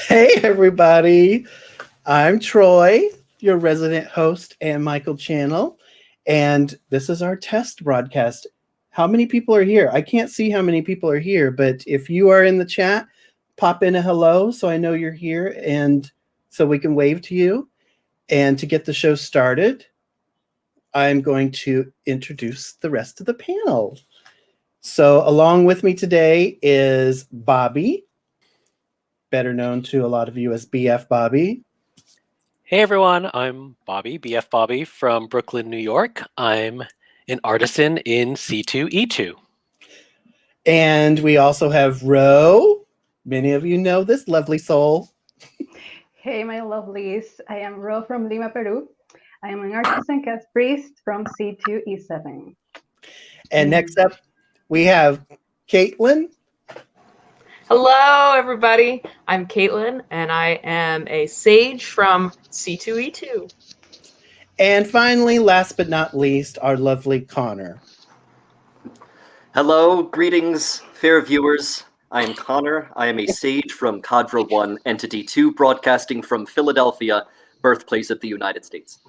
Hey, everybody. I'm Troy, your resident host and Michael Channel. And this is our test broadcast. How many people are here? I can't see how many people are here, but if you are in the chat, pop in a hello so I know you're here and so we can wave to you. And to get the show started, I'm going to introduce the rest of the panel. So along with me today is Bobby, better known to a lot of you as BF Bobby. Hey everyone, I'm Bobby, BF Bobby from Brooklyn, New York. I'm an artisan in C2E2. And we also have Ro. Many of you know this lovely soul. Hey, my lovelies. I am Ro from Lima, Peru. I am an artisan cast priest from C2E7. And next up, we have Caitlin. Hello, everybody. I'm Caitlin, and I am a sage from C2E2. And finally, last but not least, our lovely Connor. Hello, greetings, fair viewers. I am Connor. I am a sage from Cadre 1, Entity 2, broadcasting from Philadelphia, birthplace of the United States.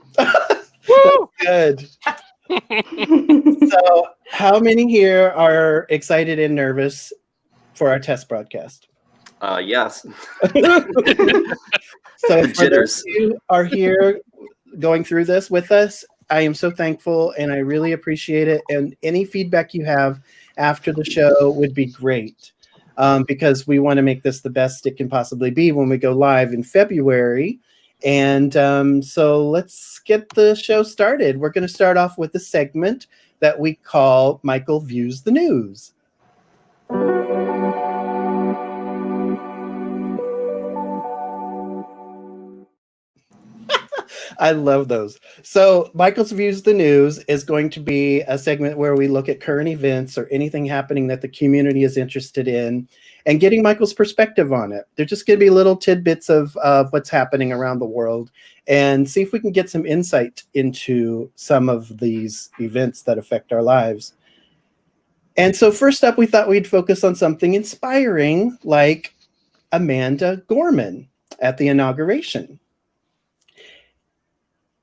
Woo! Good. So, how many here are excited and nervous for our test broadcast? Yes. So, The jitters. you are here going through this with us. I am so thankful and I really appreciate it. And any feedback you have after the show would be great, because we want to make this the best it can possibly be when we go live in February. And so let's get the show started. We're going to start off with a segment that we call Michael Views the News. I love those. So Michael's Views the News is going to be a segment where we look at current events or anything happening that the community is interested in and getting Michael's perspective on it. They're just going to be little tidbits of what's happening around the world and see if we can get some insight into some of these events that affect our lives. And so first up, we thought we'd focus on something inspiring like Amanda Gorman at the inauguration.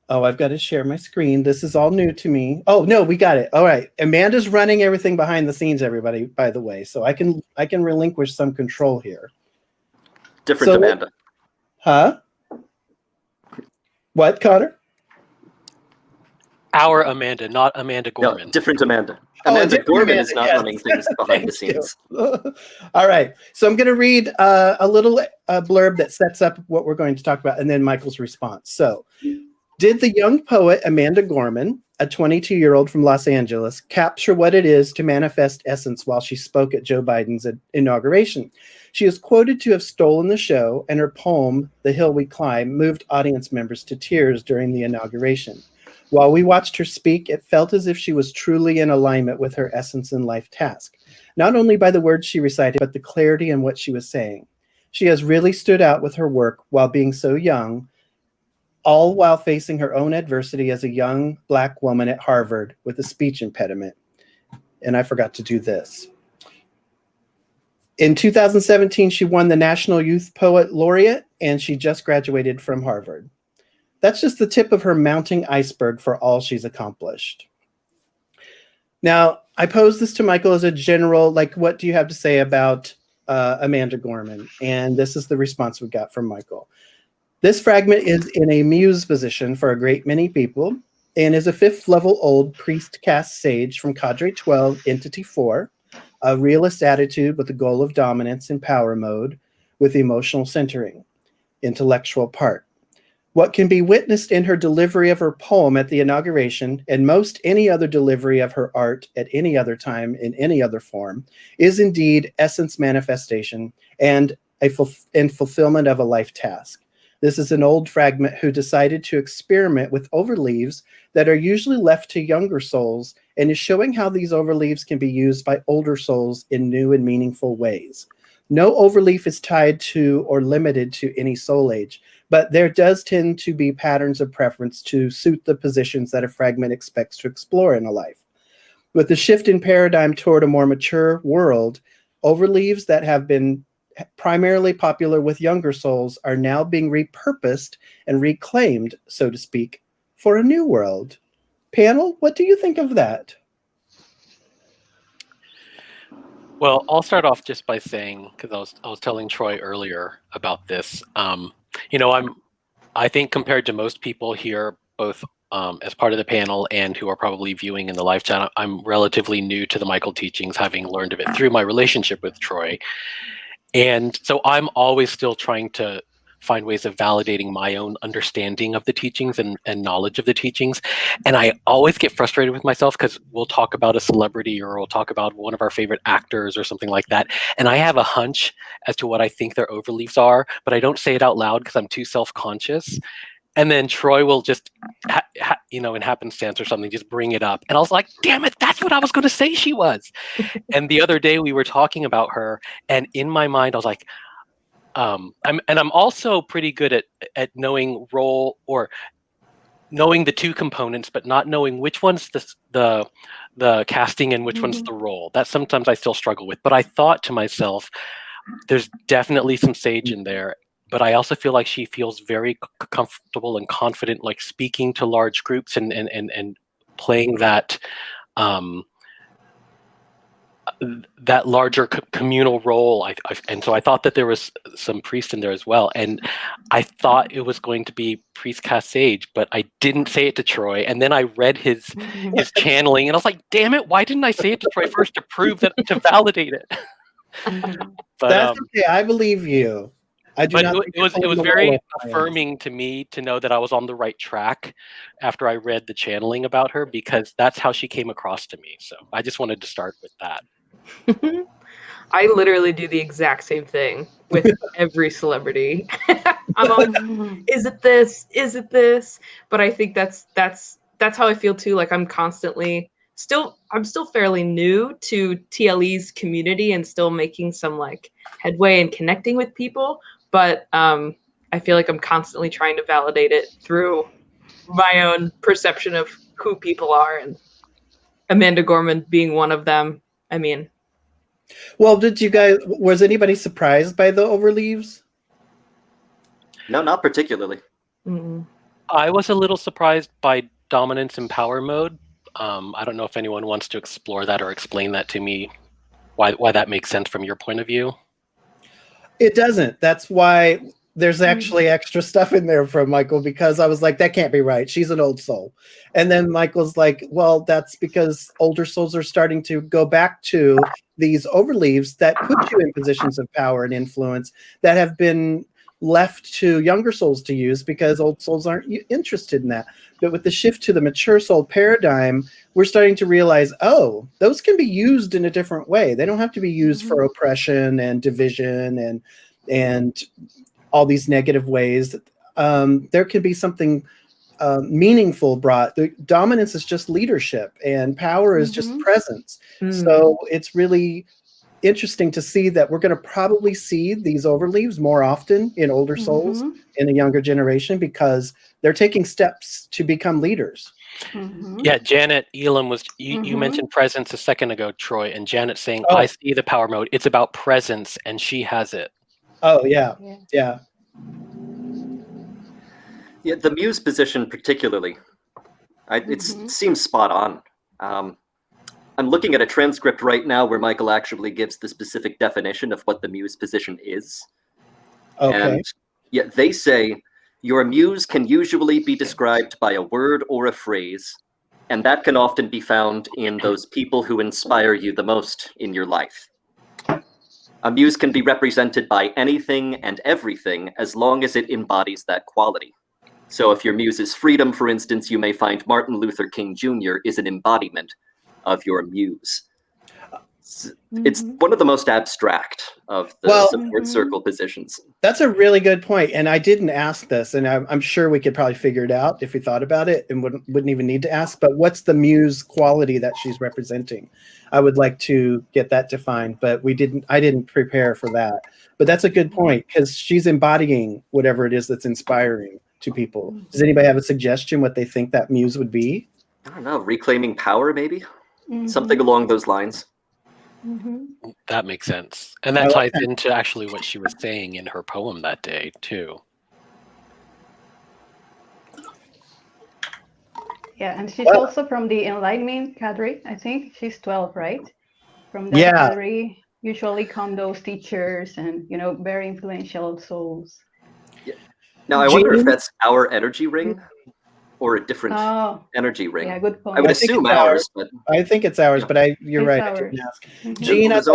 Oh, I've got to share my screen. This is all new to me. Oh, no, we got it. All right. Amanda's running everything behind the scenes, everybody, by the way. So I can relinquish some control here. Different Amanda. Huh? What, Connor? Our Amanda, not Amanda Gorman. No, different Amanda. Amanda Gorman is not running things behind the scenes. All right. So I'm going to read a little blurb that sets up what we're going to talk about and then Michael's response. So, did the young poet Amanda Gorman, a 22-year-old from Los Angeles, capture what it is to manifest essence while she spoke at Joe Biden's inauguration? She is quoted to have stolen the show, and her poem, The Hill We Climb, moved audience members to tears during the inauguration. While we watched her speak, it felt as if she was truly in alignment with her essence and life task, not only by the words she recited, but the clarity in what she was saying. She has really stood out with her work while being so young, all while facing her own adversity as a young Black woman at Harvard with a speech impediment. And I forgot to do this. In 2017, she won the National Youth Poet Laureate, and she just graduated from Harvard. That's just the tip of her mounting iceberg for all she's accomplished. Now, I posed this to Michael as a general, like, what do you have to say about Amanda Gorman? And this is the response we got from Michael. This fragment is in a muse position for a great many people and is a 5th level old priest cast sage from Cadre 12, Entity 4, a realist attitude with the goal of dominance in power mode with emotional centering, intellectual part. What can be witnessed in her delivery of her poem at the inauguration and most any other delivery of her art at any other time in any other form is indeed essence manifestation and fulfillment of a life task. This is an old fragment who decided to experiment with overleaves that are usually left to younger souls and is showing how these overleaves can be used by older souls in new and meaningful ways. No overleaf is tied to or limited to any soul age, but there does tend to be patterns of preference to suit the positions that a fragment expects to explore in a life. With the shift in paradigm toward a more mature world, overleaves that have been primarily popular with younger souls, are now being repurposed and reclaimed, so to speak, for a new world. Panel, what do you think of that? Well, I'll start off just by saying, because I was telling Troy earlier about this. You know, I think compared to most people here, both as part of the panel and who are probably viewing in the live chat, I'm relatively new to the Michael teachings, having learned of it through my relationship with Troy. And so I'm always still trying to find ways of validating my own understanding of the teachings and knowledge of the teachings. And I always get frustrated with myself because we'll talk about a celebrity or we'll talk about one of our favorite actors or something like that. And I have a hunch as to what I think their overleaves are, but I don't say it out loud because I'm too self-conscious. And then Troy will just, you know, in happenstance or something, just bring it up. And I was like, damn it, that's what I was going to say she was. And the other day we were talking about her, and in my mind, I was like, I'm also pretty good at knowing role or knowing the two components, but not knowing which one's the casting and which one's the role. That sometimes I still struggle with. But I thought to myself, there's definitely some sage in there. But I also feel like she feels very comfortable and confident, like speaking to large groups and playing that that larger communal role. And so I thought that there was some priest in there as well. And I thought it was going to be priest cast sage, but I didn't say it to Troy. And then I read his channeling, and I was like, damn it, why didn't I say it to Troy first to prove that, to validate it? But That's okay. I believe you. I do not. It was very affirming to me to know that I was on the right track after I read the channeling about her, because that's how she came across to me. So I just wanted to start with that. I literally do the exact same thing with every celebrity. I'm always, is it this? Is it this? But I think that's how I feel too. Like I'm still fairly new to TLE's community and still making some like headway and connecting with people. But I feel like I'm constantly trying to validate it through my own perception of who people are, and Amanda Gorman being one of them. I mean, well, was anybody surprised by the overleaves? No, not particularly. I was a little surprised by dominance and power mode. I don't know if anyone wants to explore that or explain that to me, why that makes sense from your point of view. It doesn't. That's why there's actually extra stuff in there from Michael, because I was like, that can't be right. She's an old soul. And then Michael's like, well, that's because older souls are starting to go back to these overleaves that put you in positions of power and influence that have been left to younger souls to use because old souls aren't interested in that. But with the shift to the mature soul paradigm, we're starting to realize, oh, those can be used in a different way. They don't have to be used for oppression and division and all these negative ways. There can be something meaningful brought. The dominance is just leadership, and power is just presence. So it's really interesting to see that we're going to probably see these overleaves more often in older souls in the younger generation, because they're taking steps to become leaders. Yeah, Janet Elam was, you mentioned presence a second ago, Troy, and Janet saying, I see the power mode. It's about presence, and she has it. Oh, yeah. Yeah, the muse position particularly, it seems spot on. I'm looking at a transcript right now where Michael actually gives the specific definition of what the muse position is. Okay. And yet they say, your muse can usually be described by a word or a phrase, and that can often be found in those people who inspire you the most in your life. A muse can be represented by anything and everything as long as it embodies that quality. So if your muse is freedom, for instance, you may find Martin Luther King Jr. is an embodiment of your muse. It's one of the most abstract of the support circle positions. That's a really good point. And I didn't ask this, and I'm sure we could probably figure it out if we thought about it and wouldn't even need to ask, but what's the muse quality that she's representing? I would like to get that defined, but I didn't prepare for that. But that's a good point, because she's embodying whatever it is that's inspiring to people. Does anybody have a suggestion what they think that muse would be? I don't know, reclaiming power, maybe? Something along those lines. That makes sense. And that ties into actually what she was saying in her poem that day, too. Yeah, and she's also from the Enlightenment cadre, I think. She's 12, right? From that cadre, usually come those teachers and, you know, very influential souls. Yeah. Now, I wonder if that's our energy ring or a different energy ring. Yeah, good point. I would assume ours, but I think it's ours, but you're right. I didn't ask. Jean, I'd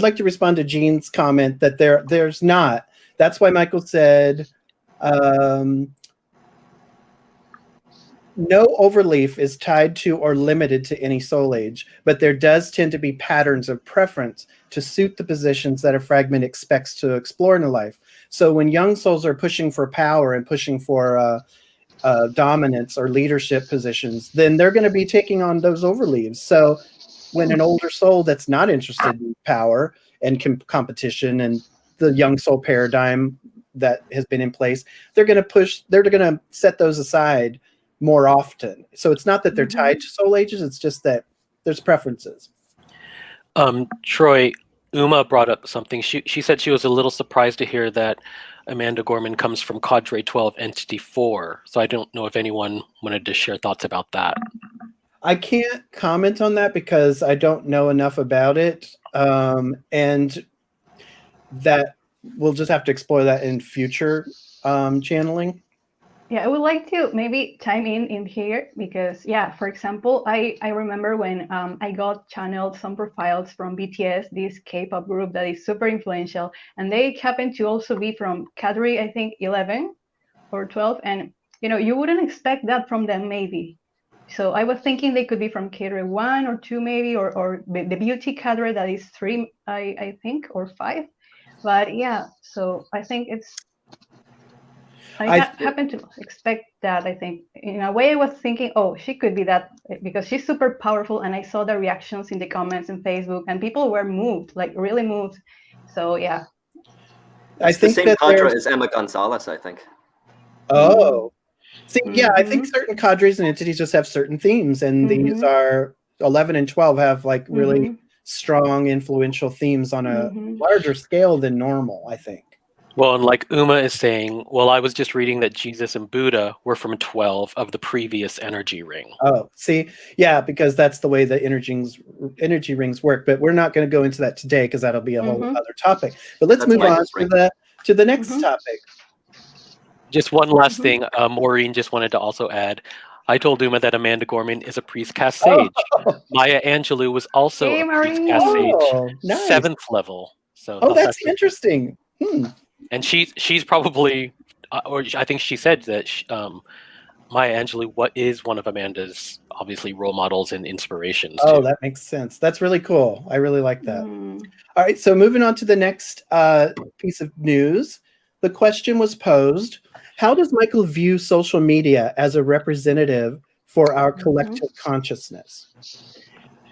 like to respond to Jean's comment that there's not. That's why Michael said no overleaf is tied to or limited to any soul age, but there does tend to be patterns of preference to suit the positions that a fragment expects to explore in a life. So when young souls are pushing for power and pushing for dominance or leadership positions, then they're going to be taking on those overleaves. So when an older soul that's not interested in power and competition and the young soul paradigm that has been in place, they're going to set those aside more often. So it's not that they're tied to soul ages, it's just that there's preferences. Troy, Uma brought up something. She said she was a little surprised to hear that Amanda Gorman comes from Cadre 12 Entity 4. So I don't know if anyone wanted to share thoughts about that. I can't comment on that because I don't know enough about it. And that we'll just have to explore that in future channeling. Yeah, I would like to maybe chime in here because, yeah, for example, I remember when I got channeled some profiles from BTS, this K-pop group that is super influential, and they happen to also be from Cadre, I think, 11 or 12, and, you know, you wouldn't expect that from them, maybe. So I was thinking they could be from Cadre 1 or 2, maybe, or the beauty Cadre that is 3, I think, or 5. But, yeah, so I think it's... I happen to expect that, I think. In a way, I was thinking, oh, she could be that because she's super powerful. And I saw the reactions in the comments in Facebook and people were moved, like really moved. So, yeah. It's the same cadre as Emma Gonzalez, I think. Oh. See, yeah, I think certain cadres and entities just have certain themes. And these are 11 and 12 have like really strong, influential themes on a larger scale than normal, I think. Well, and like Uma is saying, well, I was just reading that Jesus and Buddha were from 12 of the previous energy ring. Oh, see, yeah, because that's the way the energy rings work. But we're not going to go into that today because that'll be a whole other topic. But let's move on to the next topic. Just one last thing, Maureen just wanted to also add. I told Uma that Amanda Gorman is a priest cast sage. Maya Angelou was also a priest cast sage, 7th level. So that's interesting. And she's probably, or I think she said that Maya Angelou is one of Amanda's obviously role models and inspirations. Oh, that makes sense. That's really cool. I really like that. All right, so moving on to the next piece of news. The question was posed, how does Michael view social media as a representative for our collective consciousness?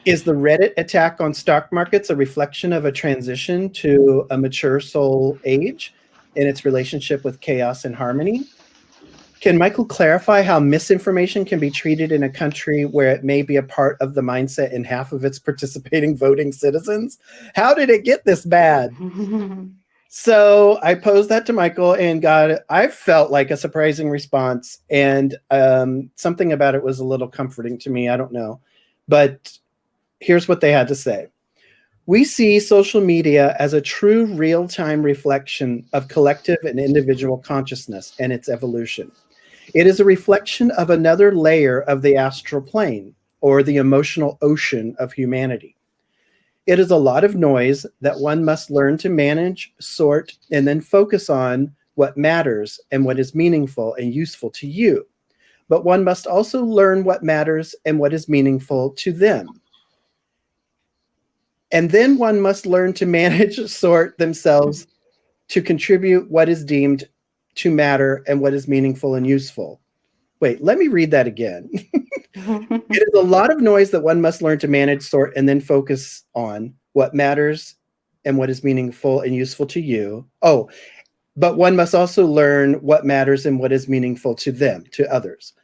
Is the Reddit attack on stock markets a reflection of a transition to a mature soul age in its relationship with chaos and harmony? Can Michael clarify how misinformation can be treated in a country where it may be a part of the mindset in half of its participating voting citizens? How did it get this bad? So I posed that to Michael and I felt like a surprising response, and something about it was a little comforting to me. I don't know, but here's what they had to say. We see social media as a true real-time reflection of collective and individual consciousness and its evolution. It is a reflection of another layer of the astral plane, or the emotional ocean of humanity. It is a lot of noise that one must learn to manage, sort, and then focus on what matters and what is meaningful and useful to you. But one must also learn what matters and what is meaningful to them. And then one must learn to manage, sort themselves to contribute what is deemed to matter and what is meaningful and useful. Wait, let me read that again. It is a lot of noise that one must learn to manage, sort, and then focus on what matters and what is meaningful and useful to you. Oh, but one must also learn what matters and what is meaningful to them, to others.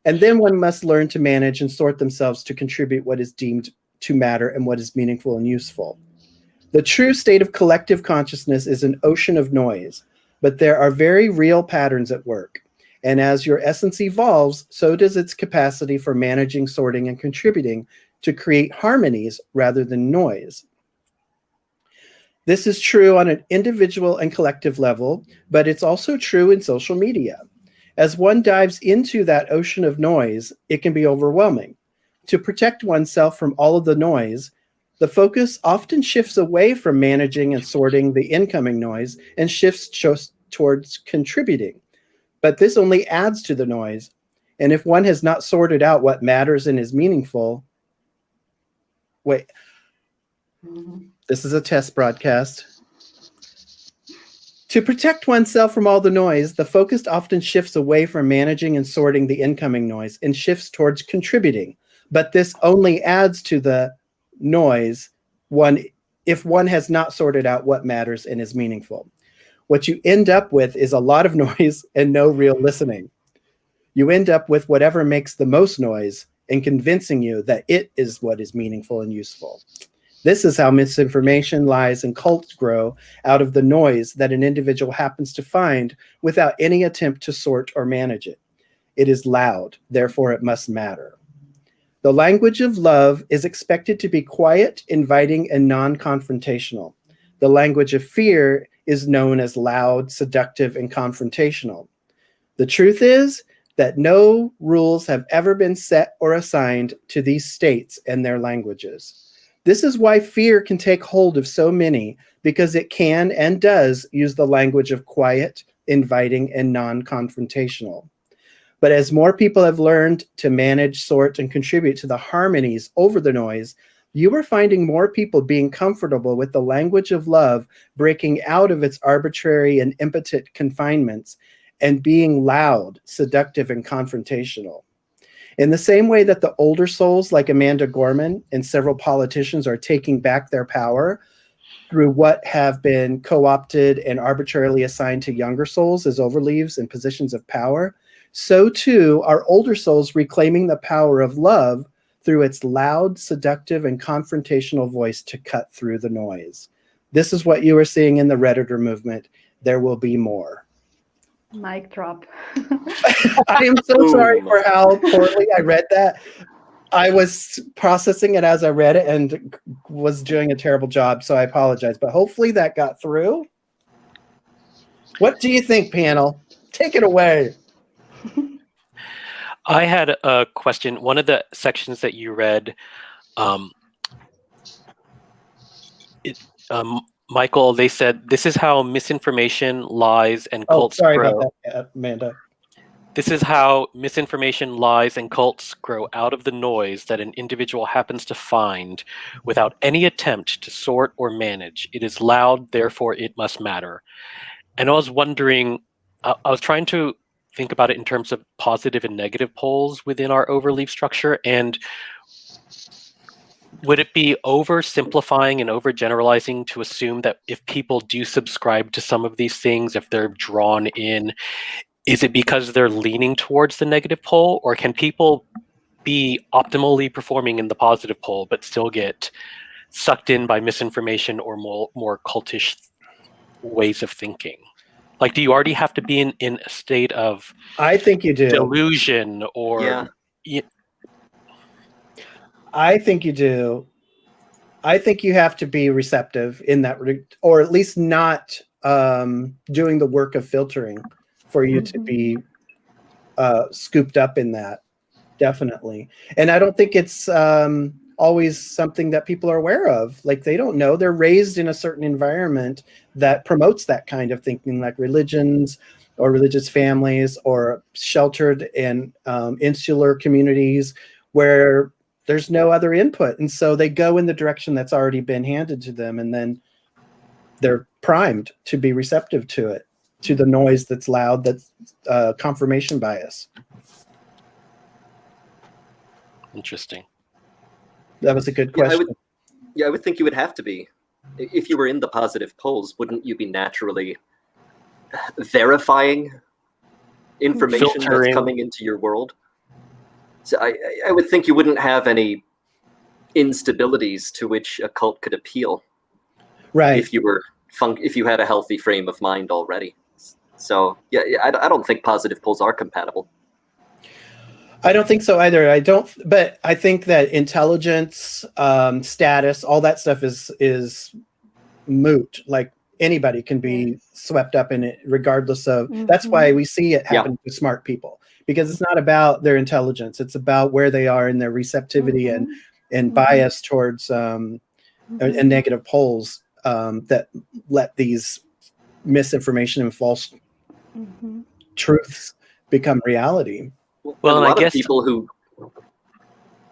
And then one must learn to manage and sort themselves to contribute what is deemed to matter and what is meaningful and useful. The true state of collective consciousness is an ocean of noise, but there are very real patterns at work. And as your essence evolves, so does its capacity for managing, sorting, and contributing to create harmonies rather than noise. This is true on an individual and collective level, but it's also true in social media. As one dives into that ocean of noise, it can be overwhelming. To protect oneself from all of the noise, the focus often shifts away from managing and sorting the incoming noise and shifts towards contributing. But this only adds to the noise. And if one has not sorted out what matters and is meaningful, this is a test broadcast. To protect oneself from all the noise, the focus often shifts away from managing and sorting the incoming noise and shifts towards contributing. But this only adds to the noise if one has not sorted out what matters and is meaningful. What you end up with is a lot of noise and no real listening. You end up with whatever makes the most noise and convincing you that it is what is meaningful and useful. This is how misinformation, lies, and cults grow out of the noise that an individual happens to find without any attempt to sort or manage it. It is loud, therefore it must matter. The language of love is expected to be quiet, inviting, and non-confrontational. The language of fear is known as loud, seductive, and confrontational. The truth is that no rules have ever been set or assigned to these states and their languages. This is why fear can take hold of so many, because it can and does use the language of quiet, inviting, and non-confrontational. But as more people have learned to manage, sort, and contribute to the harmonies over the noise, you are finding more people being comfortable with the language of love breaking out of its arbitrary and impotent confinements and being loud, seductive, and confrontational. In the same way that the older souls like Amanda Gorman and several politicians are taking back their power through what have been co-opted and arbitrarily assigned to younger souls as overleaves and positions of power, so too are older souls reclaiming the power of love through its loud, seductive, and confrontational voice to cut through the noise. This is what you are seeing in the Redditor movement. There will be more. Mic drop. I am so sorry for how poorly I read that. I was processing it as I read it and was doing a terrible job, so I apologize. But hopefully that got through. What do you think, panel? Take it away. I had a question. One of the sections that you read, Michael, they said, this is how misinformation, lies, and cults sorry grow. about that, Amanda. This is how misinformation, lies, and cults grow out of the noise that an individual happens to find without any attempt to sort or manage. It is loud, therefore it must matter. And I was wondering, I was trying to think about it in terms of positive and negative poles within our overleaf structure. And would it be oversimplifying and overgeneralizing to assume that if people do subscribe to some of these things, if they're drawn in, is it because they're leaning towards the negative pole, or can people be optimally performing in the positive pole but still get sucked in by misinformation or more cultish ways of thinking? Like, do you already have to be in a state of I think you do. delusion or... Yeah. I think you do. I think you have to be receptive in that, or at least not doing the work of filtering for you to be scooped up in that. Definitely. And I don't think it's always something that people are aware of. Like, they don't know. They're raised in a certain environment that promotes that kind of thinking, like religions or religious families or sheltered and insular communities where there's no other input. And so they go in the direction that's already been handed to them, and then they're primed to be receptive to it, to the noise that's loud, that's confirmation bias. Interesting. That was a good question. I would think you would have to be. If you were in the positive poles, wouldn't you be naturally verifying information that's coming into your world? So I would think you wouldn't have any instabilities to which a cult could appeal Right. if you had a healthy frame of mind already. So yeah, I don't think positive poles are compatible. I don't think so either. But I think that intelligence, status, all that stuff is moot. Like anybody can be swept up in it, regardless of. That's why we see it happen to smart people, because it's not about their intelligence; it's about where they are in their receptivity and bias towards and negative poles that let these misinformation and false truths become reality. Well, and a I lot guess of people who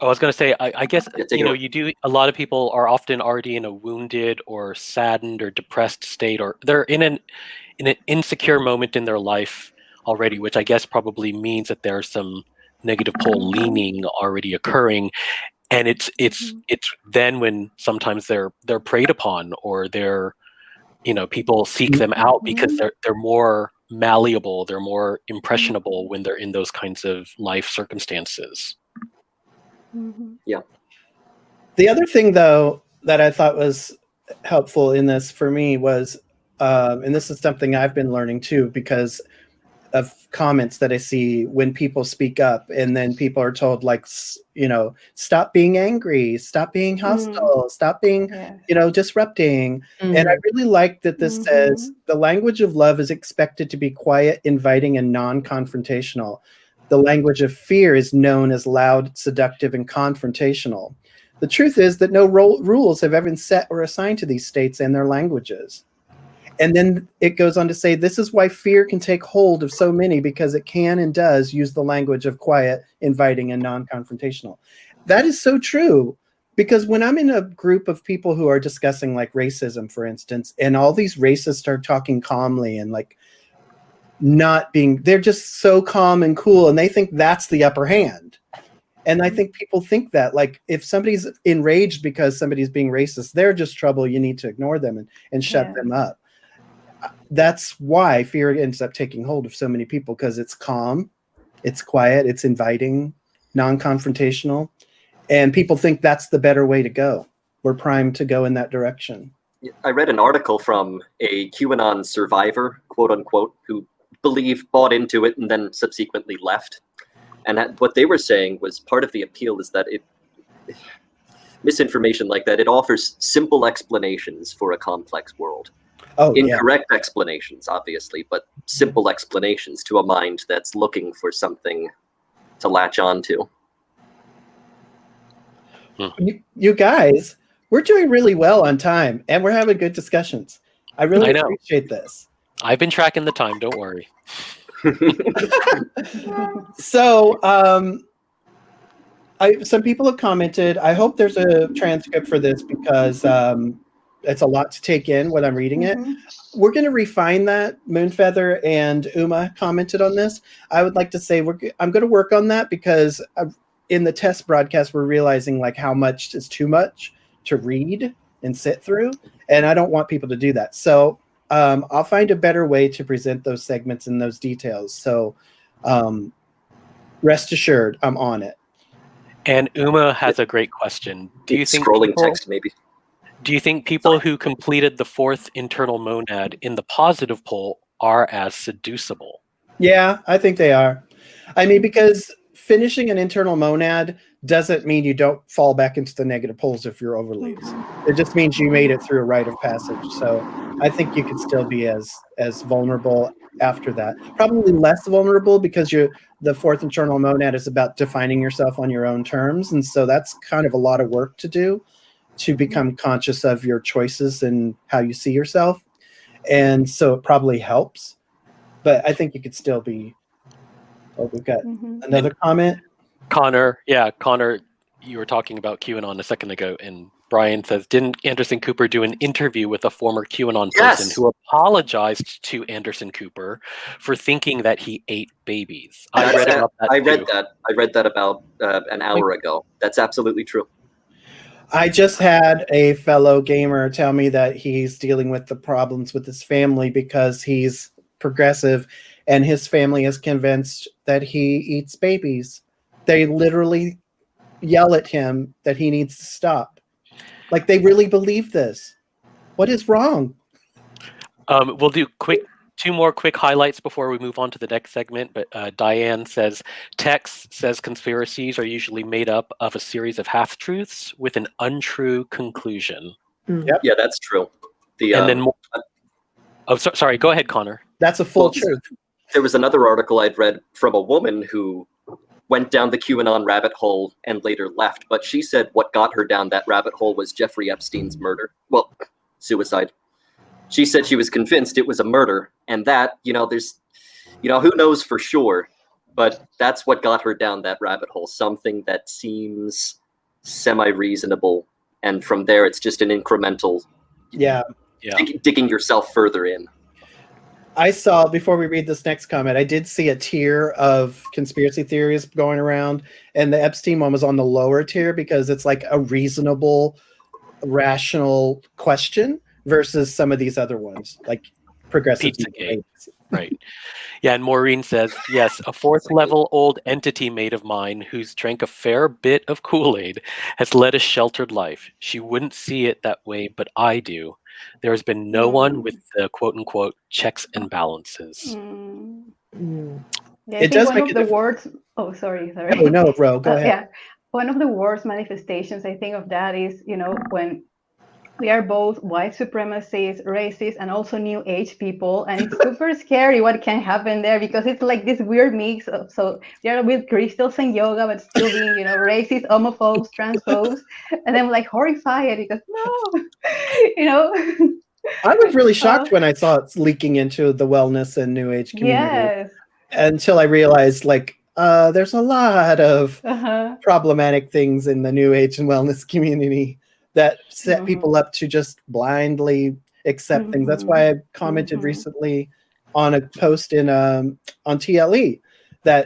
I was going to say, I guess, Yeah, take it away. a lot of people are often already in a wounded or saddened or depressed state, or they're in an insecure moment in their life already, which I guess probably means that there's some negative pole leaning already occurring. And it's then when sometimes they're preyed upon, or people seek them out because they're more malleable, they're more impressionable when they're in those kinds of life circumstances. Yeah. The other thing, though, that I thought was helpful in this for me was, and this is something I've been learning too, because of comments that I see when people speak up, and then people are told, like, stop being angry, stop being hostile, stop being, disrupting. And I really like that this says the language of love is expected to be quiet, inviting, and non-confrontational. The language of fear is known as loud, seductive, and confrontational. The truth is that no rules have ever been set or assigned to these states and their languages. And then it goes on to say, this is why fear can take hold of so many, because it can and does use the language of quiet, inviting, and non-confrontational. That is so true, because when I'm in a group of people who are discussing, like, racism, for instance, and all these racists are talking calmly and, like, they're just so calm and cool, and they think that's the upper hand. And I think people think that, like, if somebody's enraged because somebody's being racist, they're just trouble. You need to ignore them and shut them up. That's why fear ends up taking hold of so many people, because it's calm, it's quiet, it's inviting, non-confrontational, and people think that's the better way to go. We're primed to go in that direction. I read an article from a QAnon survivor, quote unquote, who bought into it and then subsequently left. And what they were saying was part of the appeal is that misinformation like that, it offers simple explanations for a complex world. Incorrect explanations, obviously, but simple explanations to a mind that's looking for something to latch onto. You guys, we're doing really well on time, and we're having good discussions. I really appreciate this. I've been tracking the time, don't worry. So, some people have commented. I hope there's a transcript for this, because it's a lot to take in when I'm reading it. We're going to refine that. Moonfeather and Uma commented on this. I would like to say I'm going to work on that, because in the test broadcast, we're realizing, like, how much is too much to read and sit through, and I don't want people to do that. So I'll find a better way to present those segments and those details. So rest assured, I'm on it. And Uma has a great question. Do you think scrolling text, maybe? Do you think people who completed the fourth internal monad in the positive pole are as seducible? Yeah, I think they are. I mean, because finishing an internal monad doesn't mean you don't fall back into the negative poles if you're overleaves. It just means you made it through a rite of passage. So I think you could still be as vulnerable after that. Probably less vulnerable, because the fourth internal monad is about defining yourself on your own terms. And so that's kind of a lot of work to do, to become conscious of your choices and how you see yourself. And so it probably helps. But I think you could still be. Oh, we've got another comment. Connor, you were talking about QAnon a second ago, and Brian says, didn't Anderson Cooper do an interview with a former QAnon person who apologized to Anderson Cooper for thinking that he ate babies? I read that about an hour ago. That's absolutely true. I just had a fellow gamer tell me that he's dealing with the problems with his family because he's progressive, and his family is convinced that he eats babies. They literally yell at him that he needs to stop. Like, they really believe this. What is wrong? We'll do two more quick highlights before we move on to the next segment. But Diane says, Tex says conspiracies are usually made up of a series of half-truths with an untrue conclusion. Yep. Yeah, that's true. And then sorry, go ahead, Connor. That's a full truth. There was another article I'd read from a woman who went down the QAnon rabbit hole and later left, but she said what got her down that rabbit hole was Jeffrey Epstein's murder. Well, suicide. She said she was convinced it was a murder, and that, there's, who knows for sure, but that's what got her down that rabbit hole, something that seems semi-reasonable, and from there it's just an incremental digging yourself further in. I saw, before we read this next comment, I did see a tier of conspiracy theories going around, and the Epstein one was on the lower tier because it's like a reasonable, rational question versus some of these other ones, like progressive. Right. Yeah, and Maureen says, yes, a fourth level old entity mate of mine who's drank a fair bit of Kool-Aid has led a sheltered life. She wouldn't see it that way, but I do. There has been no one with the quote-unquote checks and balances. Yeah, I think one of the words... Oh, sorry. Oh, no, bro, go ahead. Yeah, one of the worst manifestations, I think, of that is, when we are both white supremacists, racist, and also new age people. And it's super scary what can happen there because it's like this weird mix of, so they're with crystals and yoga, but still being, racist, homophobes, transphobes. And I'm like horrified because no, I was really shocked when I saw it leaking into the wellness and new age community. Yes. Until I realized, there's a lot of problematic things in the new age and wellness community that set people up to just blindly accept things. That's why I commented recently on a post on TLE that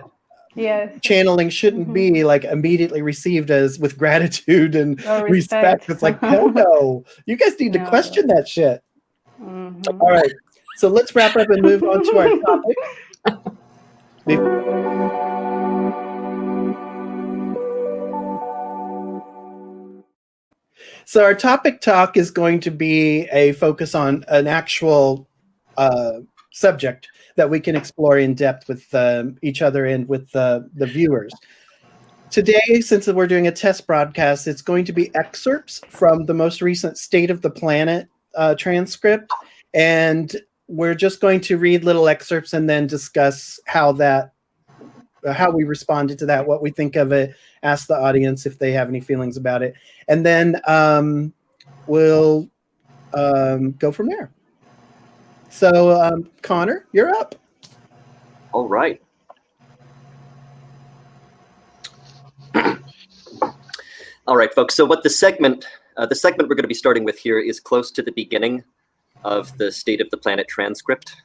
channeling shouldn't be like immediately received as with gratitude and respect. It's like, hell no, you guys need to question that shit. All right, so let's wrap up and move on to our topic. So our topic talk is going to be a focus on an actual subject that we can explore in depth with each other and with the viewers. Today, since we're doing a test broadcast, it's going to be excerpts from the most recent State of the Planet transcript, and we're just going to read little excerpts and then discuss how we responded to that, what we think of it, ask the audience if they have any feelings about it, and then we'll go from there. So, Connor, you're up. All right. All right, folks. So what the segment we're going to be starting with here is close to the beginning of the State of the Planet transcript,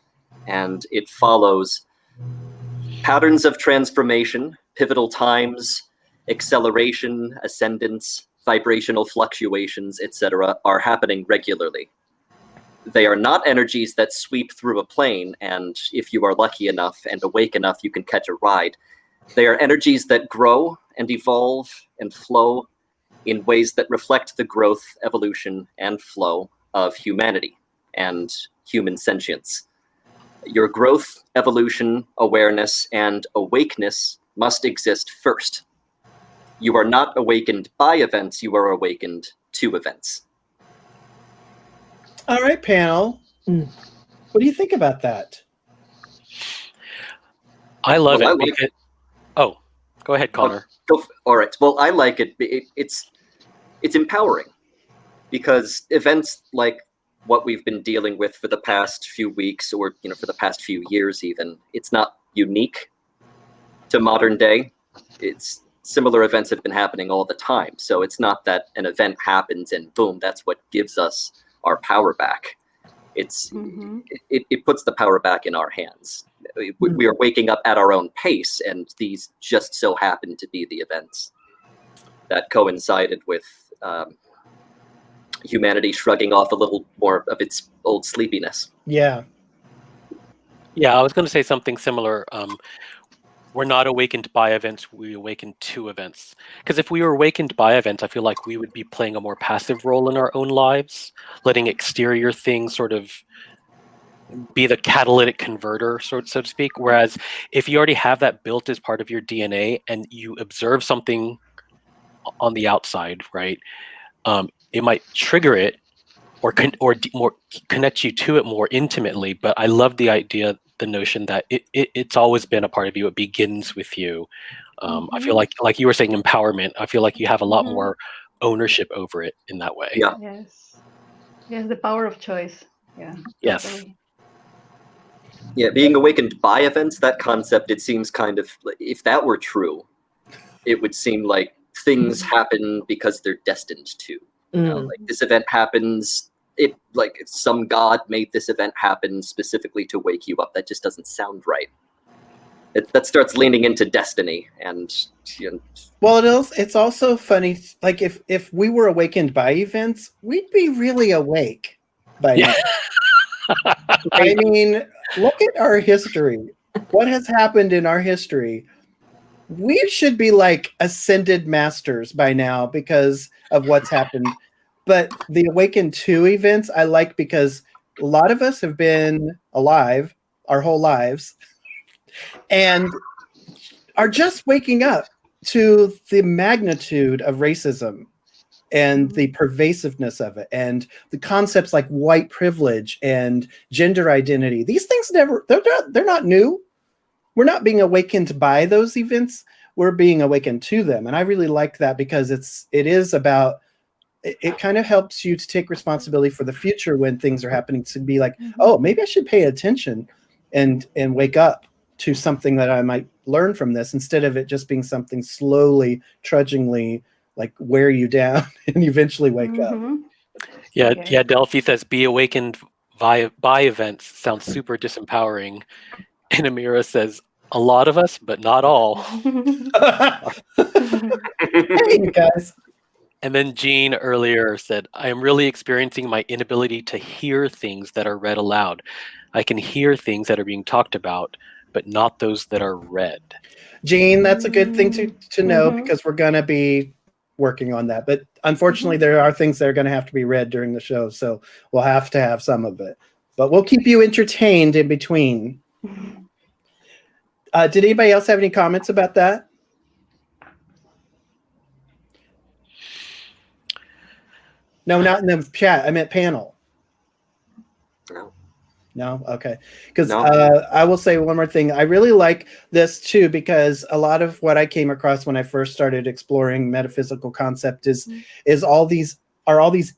and it follows patterns of transformation, pivotal times, acceleration, ascendance, vibrational fluctuations, etc., are happening regularly. They are not energies that sweep through a plane, and if you are lucky enough and awake enough, you can catch a ride. They are energies that grow and evolve and flow in ways that reflect the growth, evolution, and flow of humanity and human sentience. Your growth, evolution, awareness, and awakeness must exist first. You are not awakened by events, you are awakened to events. All right, panel. What do you think about that? I love it. Because... Oh, go ahead, Connor. All right. Well, I like it. It's empowering because events like what we've been dealing with for the past few weeks, or for the past few years, even, it's not unique to modern day. It's similar events have been happening all the time. So it's not that an event happens and boom, that's what gives us our power back. It's it puts the power back in our hands. We are waking up at our own pace, and these just so happen to be the events that coincided with humanity shrugging off a little more of its old sleepiness. Yeah. Yeah, I was going to say something similar. we're not awakened by events, we awaken to events. Because if we were awakened by events, I feel like we would be playing a more passive role in our own lives, letting exterior things sort of be the catalytic converter, so to speak. Whereas if you already have that built as part of your DNA and you observe something on the outside, right, it might trigger it or more connect you to it more intimately. But I love the idea, the notion that it's always been a part of you. It begins with you. I feel like you were saying empowerment. I feel like you have a lot more ownership over it in that way. Yeah. Yes. Yes, the power of choice. Yeah. Yes. Totally. Yeah, being awakened by events, that concept, it seems kind of, if that were true, it would seem like things happen because they're destined to. You know, like this event happens, like some god made this event happen specifically to wake you up. That just doesn't sound right. That starts leaning into destiny, and you know. Well, it's also funny. Like if we were awakened by events, we'd be really awake by now. I mean, look at our history. What has happened in our history? We should be like ascended masters by now because of what's happened. But the Awakened 2 events I like because a lot of us have been alive our whole lives and are just waking up to the magnitude of racism and the pervasiveness of it and the concepts like white privilege and gender identity. These things they're not new. We're not being awakened by those events. We're being awakened to them. And I really like that because it is about, it kind of helps you to take responsibility for the future when things are happening, to be like, oh, maybe I should pay attention and wake up to something that I might learn from this, instead of it just being something slowly, trudgingly, like wear you down and eventually wake up. Yeah. Delphi says, be awakened by events. Sounds super disempowering. And Amira says, a lot of us, but not all. Hey, you guys. And then Jean earlier said, I am really experiencing my inability to hear things that are read aloud. I can hear things that are being talked about, but not those that are read. Jean, that's a good thing to know because we're going to be working on that. But unfortunately, there are things that are going to have to be read during the show. So we'll have to have some of it. But we'll keep you entertained in between. Did anybody else have any comments about that? No, not in the chat. I meant panel. No? Okay. Because I will say one more thing. I really like this too, because a lot of what I came across when I first started exploring metaphysical concept is all these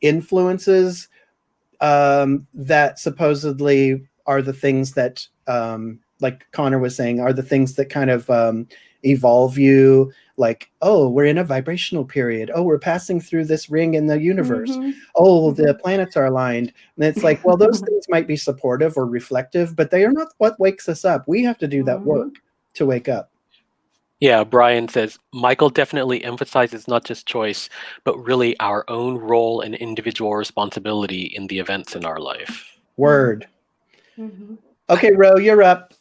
influences that supposedly are the things that, like Connor was saying, are the things that kind of evolve you. Like, oh, we're in a vibrational period. Oh, we're passing through this ring in the universe. Oh, the planets are aligned. And it's like, well, those things might be supportive or reflective, but they are not what wakes us up. We have to do that work to wake up. Yeah, Brian says, Michael definitely emphasizes not just choice, but really our own role and individual responsibility in the events in our life. Word. Okay, Ro, you're up.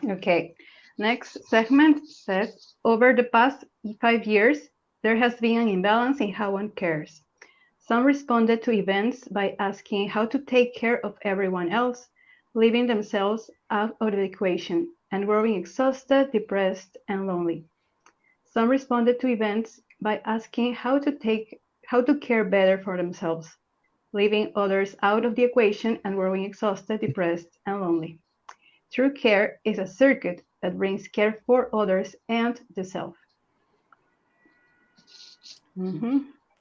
Okay. Next segment says, over the past 5 years, there has been an imbalance in how one cares. Some responded to events by asking how to take care of everyone else, leaving themselves out of the equation and growing exhausted, depressed, and lonely. Some responded to events by asking how to care better for themselves, leaving others out of the equation and growing exhausted, depressed, and lonely. True care is a circuit that brings care for others and the self.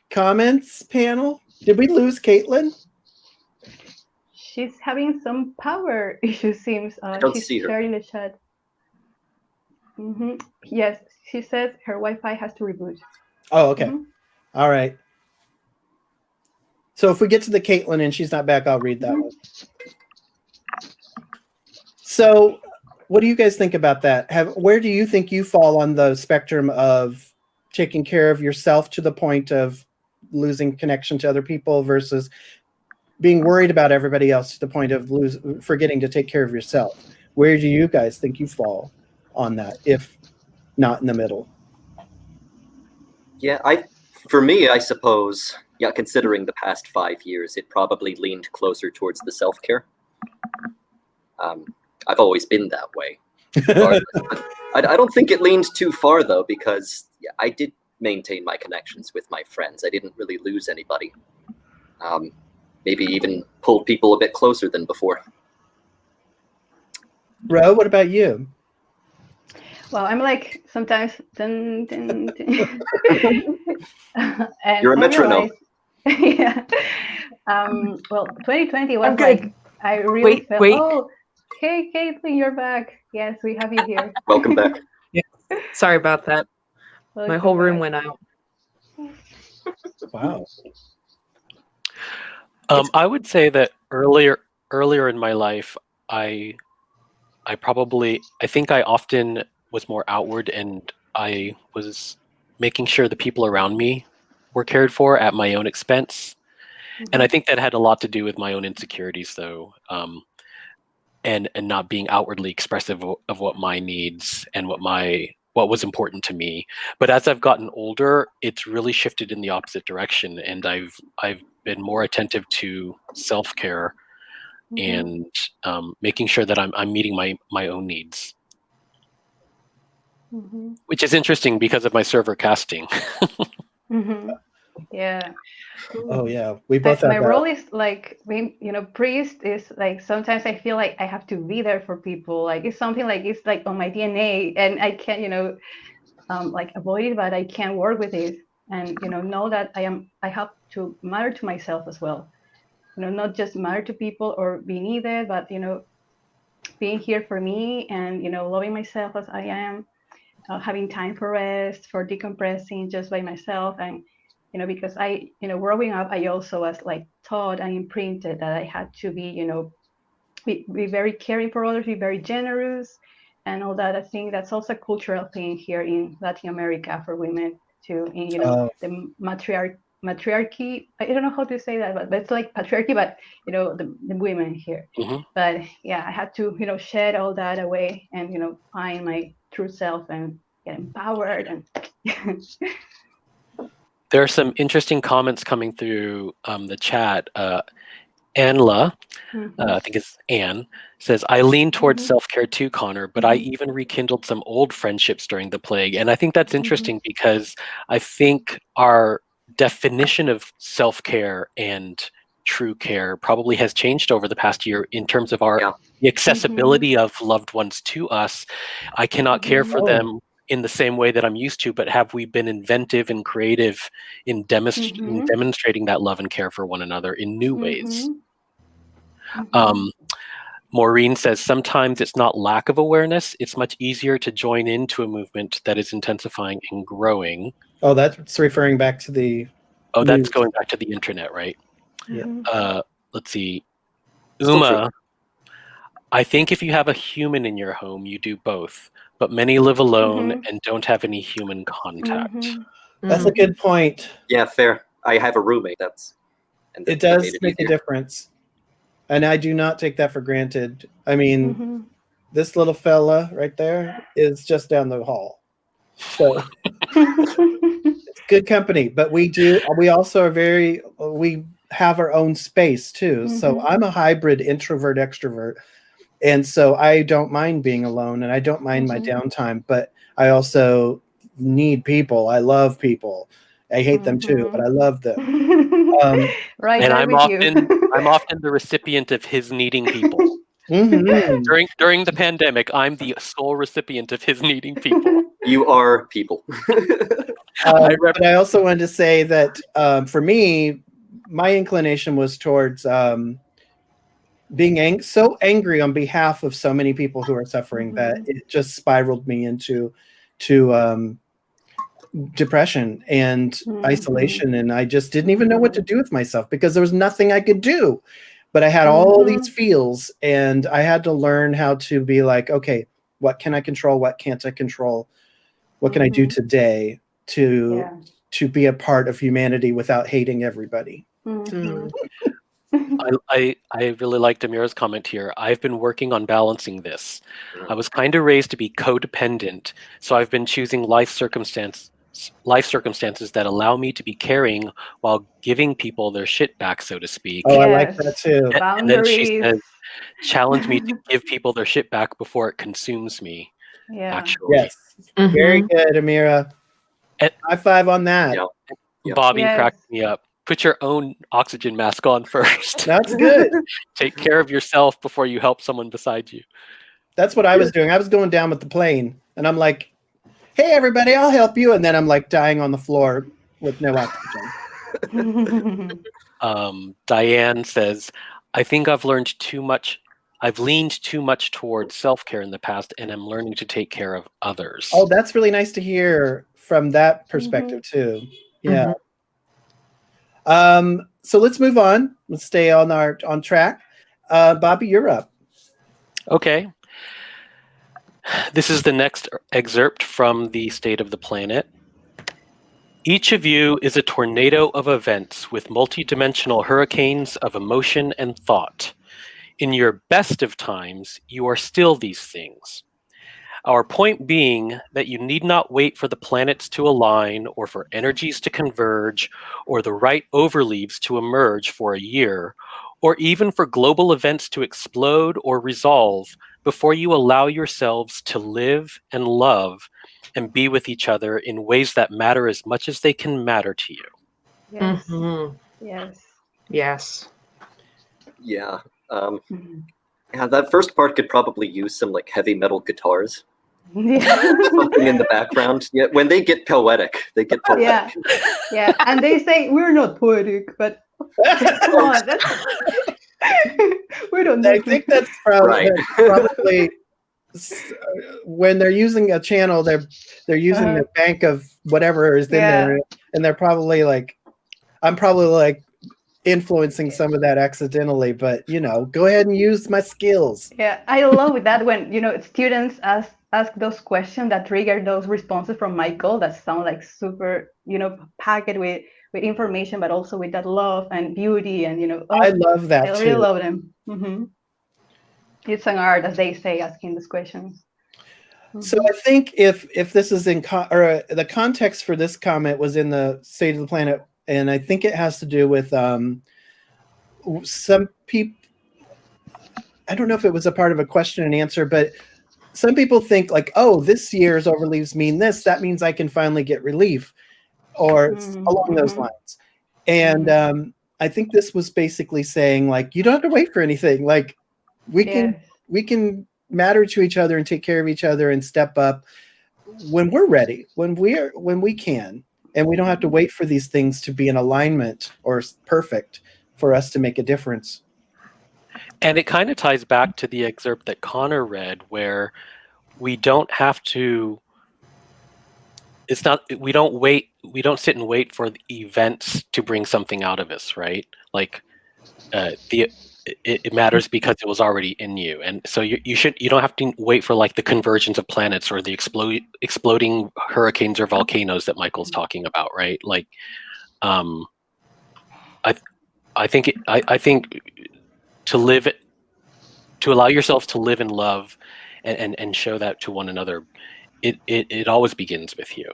Comments, panel? Did we lose Caitlin? She's having some power issues, seems. She's see her. sharing the chat. Yes, she says her Wi-Fi has to reboot. Oh, okay. All right. So if we get to the Caitlin and she's not back, I'll read that one. So what do you guys think about that? Where do you think you fall on the spectrum of taking care of yourself to the point of losing connection to other people versus being worried about everybody else to the point of forgetting to take care of yourself? Where do you guys think you fall? on that, if not in the middle. Yeah, for me, I suppose, yeah, considering the past 5 years, it probably leaned closer towards the self-care. I've always been that way. But I don't think it leaned too far, though, because I did maintain my connections with my friends. I didn't really lose anybody. Maybe even pulled people a bit closer than before. Ro, what about you? Well, I'm like sometimes dun, dun, dun. And You're a I metronome. realized, yeah. Well, 2020 was I'm good. like I really felt. Wait. Oh, hey, Caitlin, you're back. Yes, we have you here. Welcome back. Sorry about that. My whole room Welcome went out. Wow. I would say that earlier in my life, I think I often was more outward, and I was making sure the people around me were cared for at my own expense. And I think that had a lot to do with my own insecurities, though, and not being outwardly expressive of what my needs and what was important to me. But as I've gotten older, it's really shifted in the opposite direction, and I've been more attentive to self-care and making sure that I'm meeting my own needs. Which is interesting because of my server casting. Yeah. Oh yeah, we both have My that. role is like being, priest is like sometimes I feel like I have to be there for people. Like it's something like it's like on my DNA, and I can't, like avoid it, but I can't work with it, and know that I have to matter to myself as well. Not just matter to people or be needed, but being here for me and loving myself as I am, having time for rest, for decompressing just by myself. And because I growing up, I also was like taught and imprinted that I had to be very caring for others, be very generous and all that. I think that's also a cultural thing here in Latin America for women too, in the matriarchy. I don't know how to say that, but it's like patriarchy, but the women here. But yeah, I had to shed all that away and find my true self and get empowered. And there are some interesting comments coming through the chat. Anla, I think it's Anne, says, I lean towards self-care too, Connor, but I even rekindled some old friendships during the plague. And I think that's interesting because I think our definition of self-care and true care probably has changed over the past year in terms of the accessibility of loved ones to us. I cannot care for them in the same way that I'm used to, but have we been inventive and creative in demonstrating that love and care for one another in new ways? Maureen says, sometimes it's not lack of awareness, it's much easier to join into a movement that is intensifying and growing. Oh, that's referring back to the news. That's going back to the internet, right? Yeah. Let's see. Uma, I think if you have a human in your home, you do both, but many live alone and don't have any human contact. That's a good point. Yeah, fair. I have a roommate. It does make a difference. And I do not take that for granted. I mean, this little fella right there is just down the hall. So it's good company. But we also are we have our own space too. So I'm a hybrid introvert extrovert. And so I don't mind being alone and I don't mind my downtime, but I also need people. I love people. I hate them too, but I love them. Right, and I'm often the recipient of his needing people. During the pandemic, I'm the sole recipient of his needing people. You are people. But I also wanted to say that for me, my inclination was towards being so angry on behalf of so many people who are suffering that it just spiraled me into depression and isolation, and I just didn't even know what to do with myself because there was nothing I could do. But I had all these feels, and I had to learn how to be like, okay, what can I control? What can't I control? What can I do today to be a part of humanity without hating everybody? I really liked Amira's comment here. I've been working on balancing this. I was kind of raised to be codependent, so I've been choosing life circumstances that allow me to be caring while giving people their shit back, so to speak. Oh, I like that too. And then she Boundaries. says, challenge me to give people their shit back before it consumes me. Yeah. Actually, Yes. Very good, Amira. And- High five on that. Yeah. Yeah. Bobby Yes. cracked me up. Put your own oxygen mask on first. That's good. Take care of yourself before you help someone beside you. That's what I was doing. I was going down with the plane, and I'm like, "Hey, everybody, I'll help you." And then I'm like dying on the floor with no oxygen. Diane says, I think I've learned too much. I've leaned too much towards self-care in the past, and I'm learning to take care of others. Oh, that's really nice to hear from that perspective too. Yeah. So let's move on. Let's stay on track. Bobby, you're up. Okay. This is the next excerpt from the State of the Planet. Each of you is a tornado of events with multidimensional hurricanes of emotion and thought. In your best of times, you are still these things. Our point being that you need not wait for the planets to align or for energies to converge or the right overleaves to emerge for a year, or even for global events to explode or resolve before you allow yourselves to live and love and be with each other in ways that matter as much as they can matter to you. Yes. Yes. Yes. Yeah. Yeah, that first part could probably use some like heavy metal guitars. Something in the background. Yeah, when they get poetic, they get poetic. Yeah. Yeah. And they say we're not poetic, but come on, we don't know. I think that's probably when they're using a channel, they're using the bank of whatever is in there, and they're probably like, I'm probably like influencing some of that accidentally, but go ahead and use my skills. Yeah, I love that when students ask those questions that trigger those responses from Michael that sound like super packed with information, but also with that love and beauty and I love that I too. really love them. It's an art, as they say, asking these questions. So I think if this is the context for this comment was in the State of the Planet, and I think it has to do with some people. I don't know if it was a part of a question and answer, but some people think like, oh, this year's overleaves mean this. That means I can finally get relief, or along those lines. And I think this was basically saying like, you don't have to wait for anything. Like we can matter to each other and take care of each other and step up when we're ready, when we can, and we don't have to wait for these things to be in alignment or perfect for us to make a difference. And it kind of ties back to the excerpt that Connor read, where we don't have to. It's not. We don't sit and wait for the events to bring something out of us, right? Like it matters because it was already in you, and so you don't have to wait for like the convergence of planets or the exploding hurricanes or volcanoes that Michael's talking about, right? Like, I think to allow yourself to live in love and show that to one another, it always begins with you.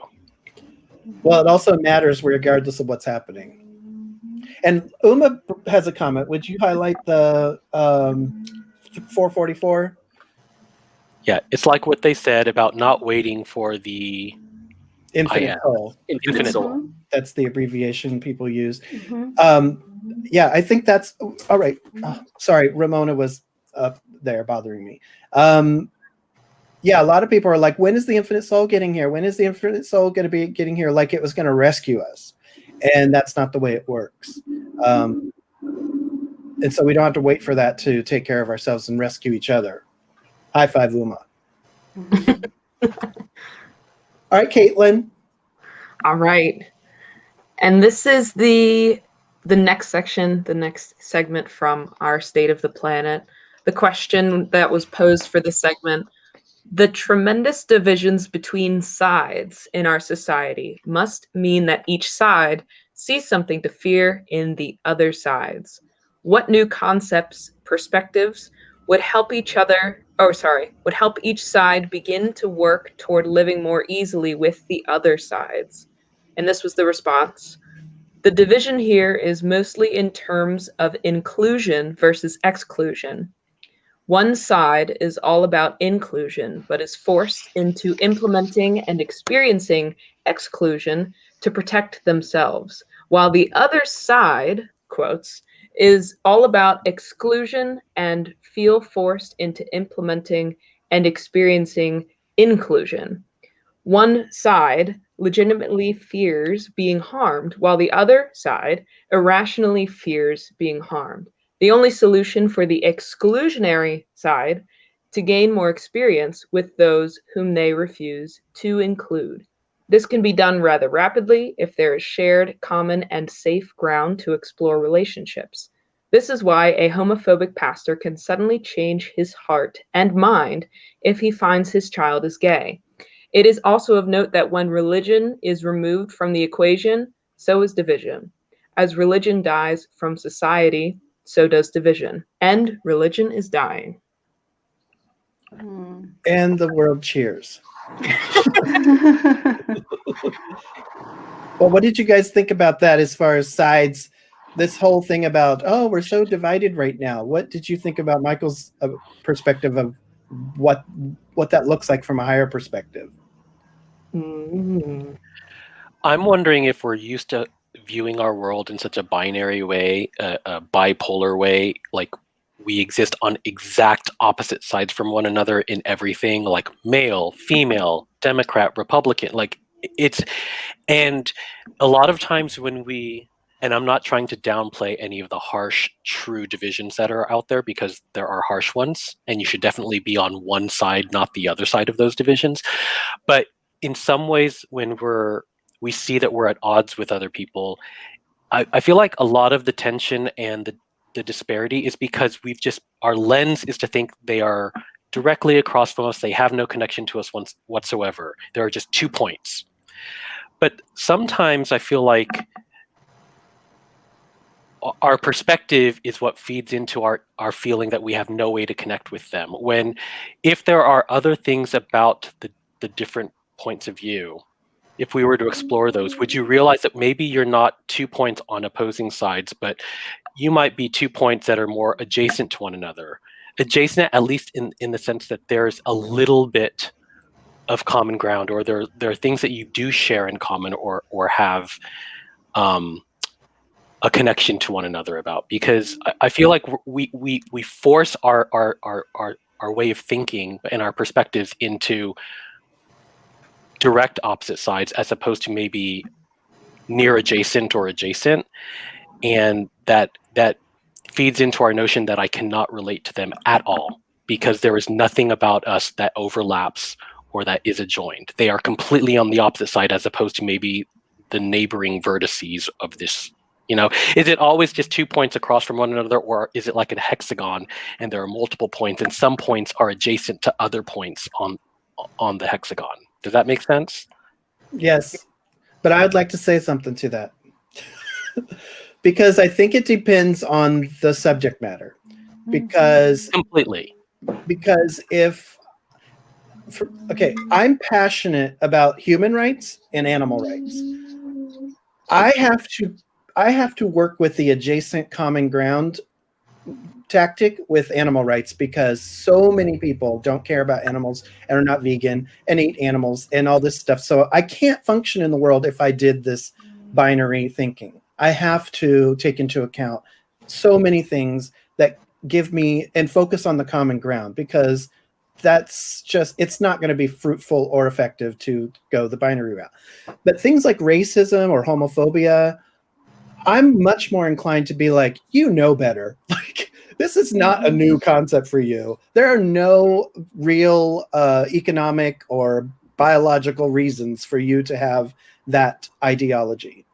Well, it also matters regardless of what's happening. And Uma has a comment. Would you highlight the 444? Yeah, it's like what they said about not waiting for the infinite soul. Infinite soul. That's the abbreviation people use. Yeah, I think that's all right. Sorry, Ramona was up there bothering me. Yeah, a lot of people are like, when is the infinite soul getting here? When is the infinite soul going to be getting here? Like it was going to rescue us. And that's not the way it works. And so we don't have to wait for that to take care of ourselves and rescue each other. High five, Uma. All right, Caitlin. All right. And this is the next section, the next segment from our State of the Planet. The question that was posed for this segment: the tremendous divisions between sides in our society must mean that each side sees something to fear in the other sides. What new concepts, perspectives would help each side begin to work toward living more easily with the other sides? And this was the response. The division here is mostly in terms of inclusion versus exclusion. One side is all about inclusion, but is forced into implementing and experiencing exclusion to protect themselves, while the other side, quotes, is all about exclusion and feel forced into implementing and experiencing inclusion. One side legitimately fears being harmed, while the other side irrationally fears being harmed. The only solution for the exclusionary side to gain more experience with those whom they refuse to include. This can be done rather rapidly if there is shared, common, and safe ground to explore relationships. This is why a homophobic pastor can suddenly change his heart and mind if he finds his child is gay. It is also of note that when religion is removed from the equation, so is division. As religion dies from society, so does division. And religion is dying. And the world cheers. Well, what did you guys think about that as far as sides? This whole thing about, oh, we're so divided right now. What did you think about Michael's perspective of what that looks like from a higher perspective? I'm wondering if we're used to viewing our world in such a binary way, a bipolar way, like we exist on exact opposite sides from one another in everything, like male, female, Democrat, Republican, like it's, and a lot of times when we, and I'm not trying to downplay any of the harsh, true divisions that are out there, because there are harsh ones, and you should definitely be on one side, not the other side of those divisions. But in some ways, when we see that we're at odds with other people, I feel like a lot of the tension and the disparity is because our lens is to think they are directly across from us. They have no connection to us whatsoever. There are just 2 points. But sometimes I feel like our perspective is what feeds into our feeling that we have no way to connect with them. If there are other things about the different points of view, if we were to explore those, would you realize that maybe you're not 2 points on opposing sides, but you might be 2 points that are more adjacent to one another? Adjacent, at least in the sense that there's a little bit of common ground, or there are things that you do share in common, or have a connection to one another about. Because I feel like we force our way of thinking and our perspectives into direct opposite sides, as opposed to maybe near adjacent or adjacent, and that feeds into our notion that I cannot relate to them at all, because there is nothing about us that overlaps or that is adjoined. They are completely on the opposite side, as opposed to maybe the neighboring vertices of this. Is it always just 2 points across from one another, or is it like a hexagon and there are multiple points, and some points are adjacent to other points on the hexagon? Does that make sense? Yes, but I would like to say something to that. Because I think it depends on the subject matter. Because I'm passionate about human rights and animal rights. I have to work with the adjacent common ground tactic with animal rights, because so many people don't care about animals and are not vegan and eat animals and all this stuff. So I can't function in the world if I did this binary thinking. I have to take into account so many things that give me and focus on the common ground, because it's not going to be fruitful or effective to go the binary route. But things like racism or homophobia, I'm much more inclined to be like, better. Like, this is not a new concept for you. There are no real economic or biological reasons for you to have that ideology.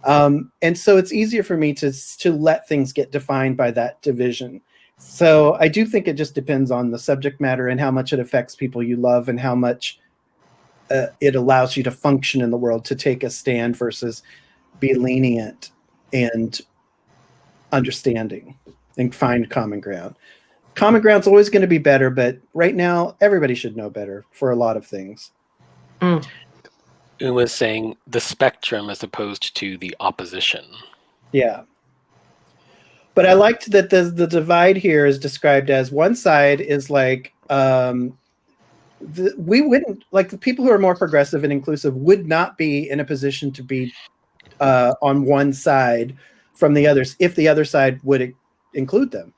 And so it's easier for me to let things get defined by that division. So I do think it just depends on the subject matter and how much it affects people you love, and how much it allows you to function in the world, to take a stand versus be lenient and understanding. and find common ground. Common ground's always going to be better, but right now everybody should know better for a lot of things. It was saying the spectrum as opposed to the opposition. Yeah. But I liked that the divide here is described as one side is like, we wouldn't, like the people who are more progressive and inclusive would not be in a position to be on one side from the others if the other side would include them.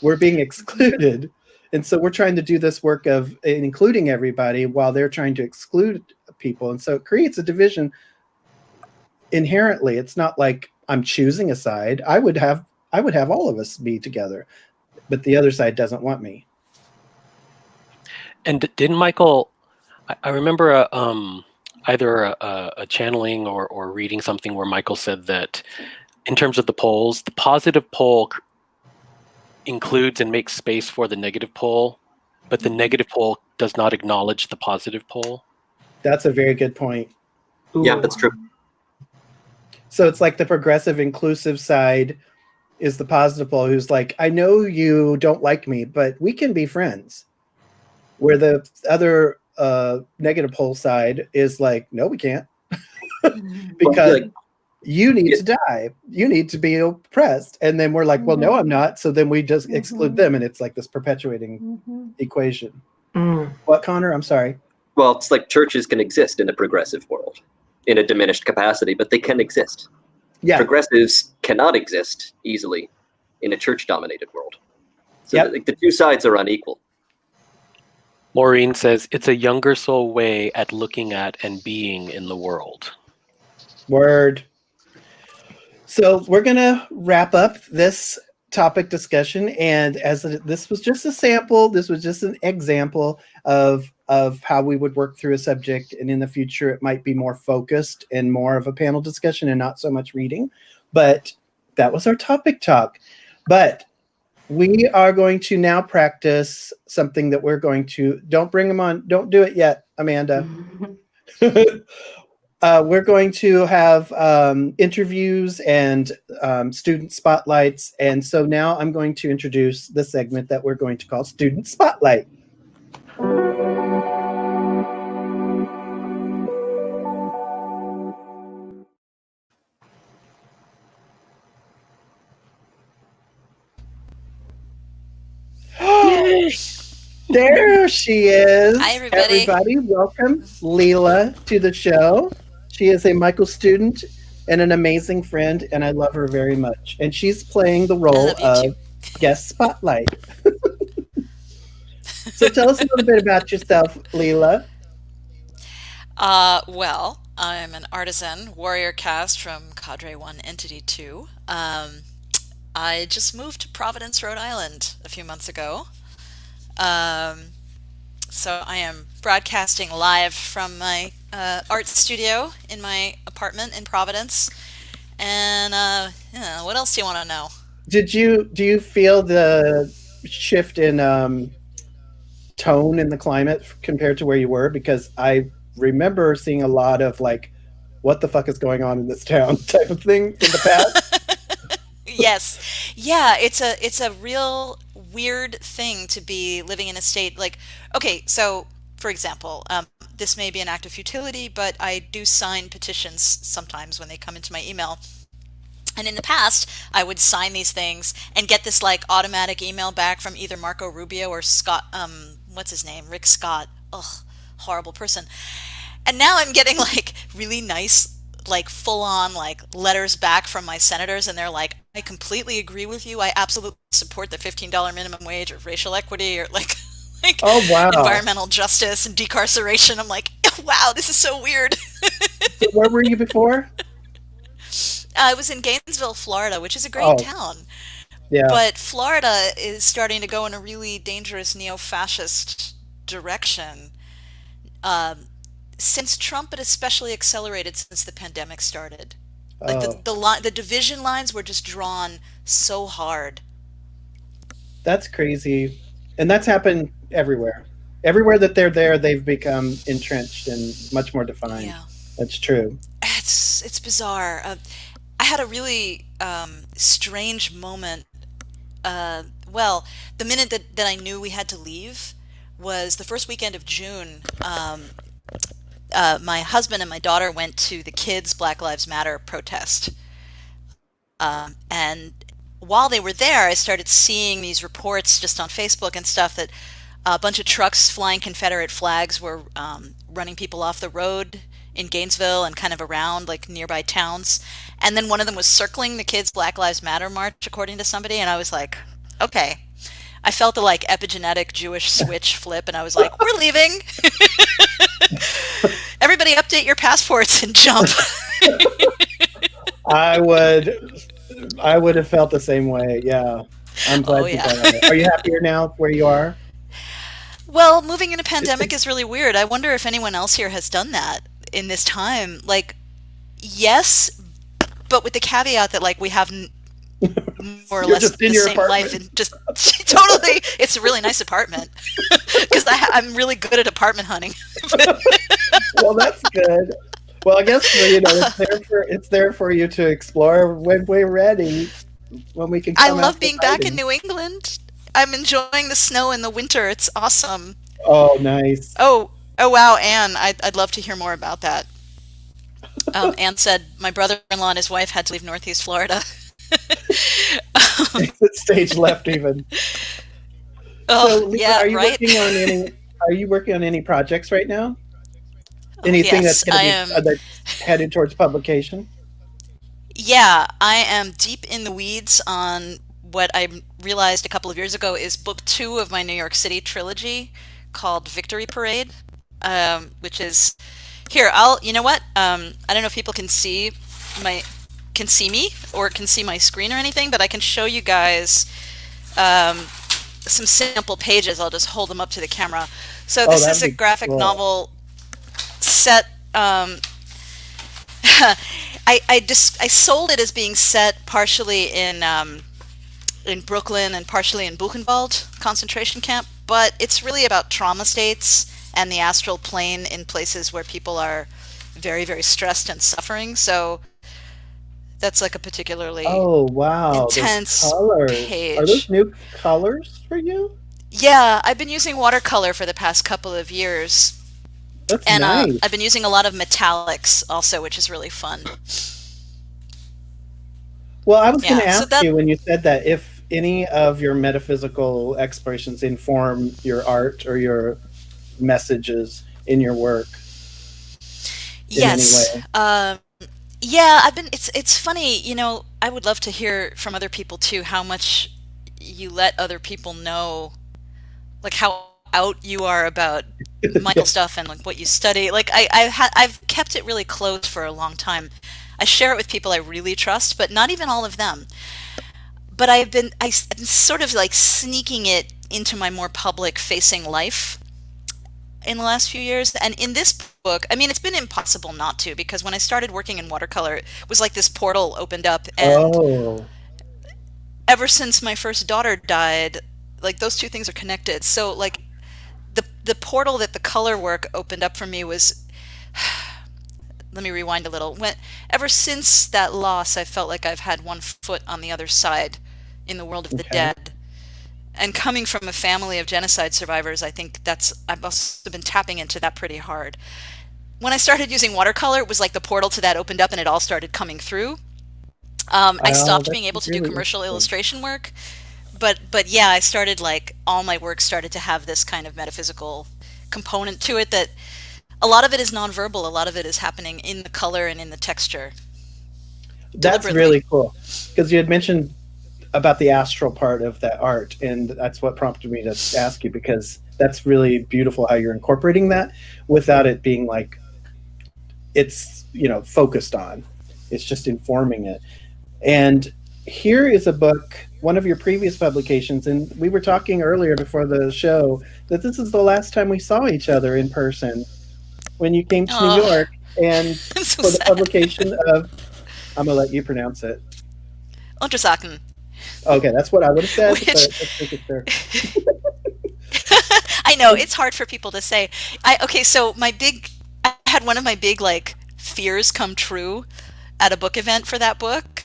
We're being excluded. And so we're trying to do this work of including everybody while they're trying to exclude people. And so it creates a division inherently. It's not like I'm choosing a side. I would have all of us be together, but the other side doesn't want me. And didn't Michael, I remember either a channeling or reading something where Michael said that in terms of the poles, the positive pole includes and makes space for the negative pole, but the negative pole does not acknowledge the positive pole. That's a very good point. Yeah, that's true. So it's like the progressive inclusive side is the positive pole who's like, I know you don't like me, but we can be friends. Where the other negative pole side is like, no, we can't. Because you need to die. You need to be oppressed. And then we're like, well, no, I'm not. So then we just exclude them. And it's like this perpetuating equation. What, Connor? I'm sorry. Well, it's like churches can exist in a progressive world in a diminished capacity, but they can exist. Yeah. Progressives cannot exist easily in a church-dominated world. So the two sides are unequal. Maureen says, it's a younger soul way at looking at and being in the world. Word. So we're going to wrap up this topic discussion. And this was just a sample, this was just an example of how we would work through a subject. And in the future, it might be more focused and more of a panel discussion and not so much reading. But that was our topic talk. But we are going to now practice something that we're going to, don't bring them on. Don't do it yet, Amanda. We're going to have interviews and student spotlights. And so now I'm going to introduce the segment that we're going to call Student Spotlight. There she is. Hi, everybody. Everybody, welcome Leela to the show. She is a Michael student and an amazing friend, and I love her very much. And she's playing the role of guest spotlight. So tell us a little bit about yourself, Leela. Well, I'm an artisan warrior caste from Cadre 1 Entity 2. I just moved to Providence, Rhode Island a few months ago. So I am broadcasting live from my art studio in my apartment in Providence. And what else do you want to know? Do you feel the shift in tone in the climate compared to where you were? Because I remember seeing a lot of like, what the fuck is going on in this town type of thing in the past. Yes. Yeah, it's a real weird thing to be living in a state like, okay, so for example, this may be an act of futility, but I do sign petitions sometimes when they come into my email. And in the past, I would sign these things and get this like automatic email back from either Marco Rubio or Scott, what's his name? Rick Scott. Ugh, horrible person. And now I'm getting like really nice, like full on like letters back from my senators. And they're like, I completely agree with you. I absolutely support the $15 minimum wage or racial equity or like oh, wow. environmental justice and decarceration. I'm like, wow, this is so weird. So where were you before? I was in Gainesville, Florida, which is a great town. Yeah. But Florida is starting to go in a really dangerous neo-fascist direction. Since Trump, it especially accelerated since the pandemic started. Like the division lines were just drawn so hard. That's crazy. And that's happened everywhere. Everywhere that they're there, they've become entrenched and much more defined. Yeah. That's true. It's bizarre. I had a really strange moment Well, the minute that I knew we had to leave was the first weekend of June. My husband and my daughter went to the kids' Black Lives Matter protest. And while they were there, I started seeing these reports just on Facebook and stuff that a bunch of trucks flying Confederate flags were running people off the road in Gainesville and kind of around like nearby towns. And then one of them was circling the kids' Black Lives Matter march, according to somebody. And I was like, okay. I felt the like epigenetic Jewish switch flip, and I was like, we're leaving. Everybody update your passports and jump. I would have felt the same way. Yeah. I'm glad you thought of it. Are you happier now where you are? Well, moving in a pandemic is really weird. I wonder if anyone else here has done that in this time. Like, yes, but with the caveat that like we have more or less the same life, and just totally, it's a really nice apartment because I'm really good at apartment hunting. Well, that's good. Well, I guess it's there for you to explore when we're ready, when we can. I love being back in New England. I'm enjoying the snow in the winter. It's awesome. Oh, nice. Oh wow, Anne, I'd love to hear more about that. Anne said my brother-in-law and his wife had to leave Northeast Florida. Exit stage left even. Oh, so, Leela, yeah, are you working on any projects right now? Anything yes, that's headed towards publication? Yeah, I am deep in the weeds on what I realized a couple of years ago is book 2 of my New York City trilogy called Victory Parade, which is here. You know what? I don't know if people can see me or can see my screen or anything, but I can show you guys some sample pages. I'll just hold them up to the camera. So this is a graphic novel set. I sold it as being set partially in Brooklyn and partially in Buchenwald concentration camp, but it's really about trauma states and the astral plane in places where people are very, very stressed and suffering. So that's like a particularly intense page. Are those new colors for you? Yeah, I've been using watercolor for the past couple of years. That's and nice. I've been using a lot of metallics also, which is really fun. Well, I was going to ask you when you said that if any of your metaphysical explorations inform your art or your messages in your work. Yes. In any way. Yeah, it's funny, I would love to hear from other people too, how much you let other people know, like how out you are about Michael stuff and like what you study. Like I've kept it really close for a long time. I share it with people I really trust, but not even all of them. But I've been sort of like sneaking it into my more public facing life in the last few years. And in this book, I mean, it's been impossible not to, because when I started working in watercolor, it was like this portal opened up, and ever since my first daughter died, like those two things are connected. So like the portal that the color work opened up for me was, let me rewind a little. Ever since that loss, I felt like I've had one foot on the other side in the world of the dead. And coming from a family of genocide survivors, I think I must have been tapping into that pretty hard. When I started using watercolor, it was like the portal to that opened up and it all started coming through. I stopped being able to do commercial illustration work. But yeah, I started like all my work started to have this kind of metaphysical component to it, that a lot of it is nonverbal, a lot of it is happening in the color and in the texture. That's really cool, because you had mentioned about the astral part of that art, and that's what prompted me to ask you, because that's really beautiful how you're incorporating that without it being like it's focused on. It's just informing it. And here is a book, one of your previous publications, and we were talking earlier before the show that this is the last time we saw each other in person, when you came to New York, and so for the sad. publication of, I'm gonna let you pronounce it. Untersaken. Okay, that's what I would have said, but let's take it there. I know, it's hard for people to say. So I had one of my big like fears come true at a book event for that book.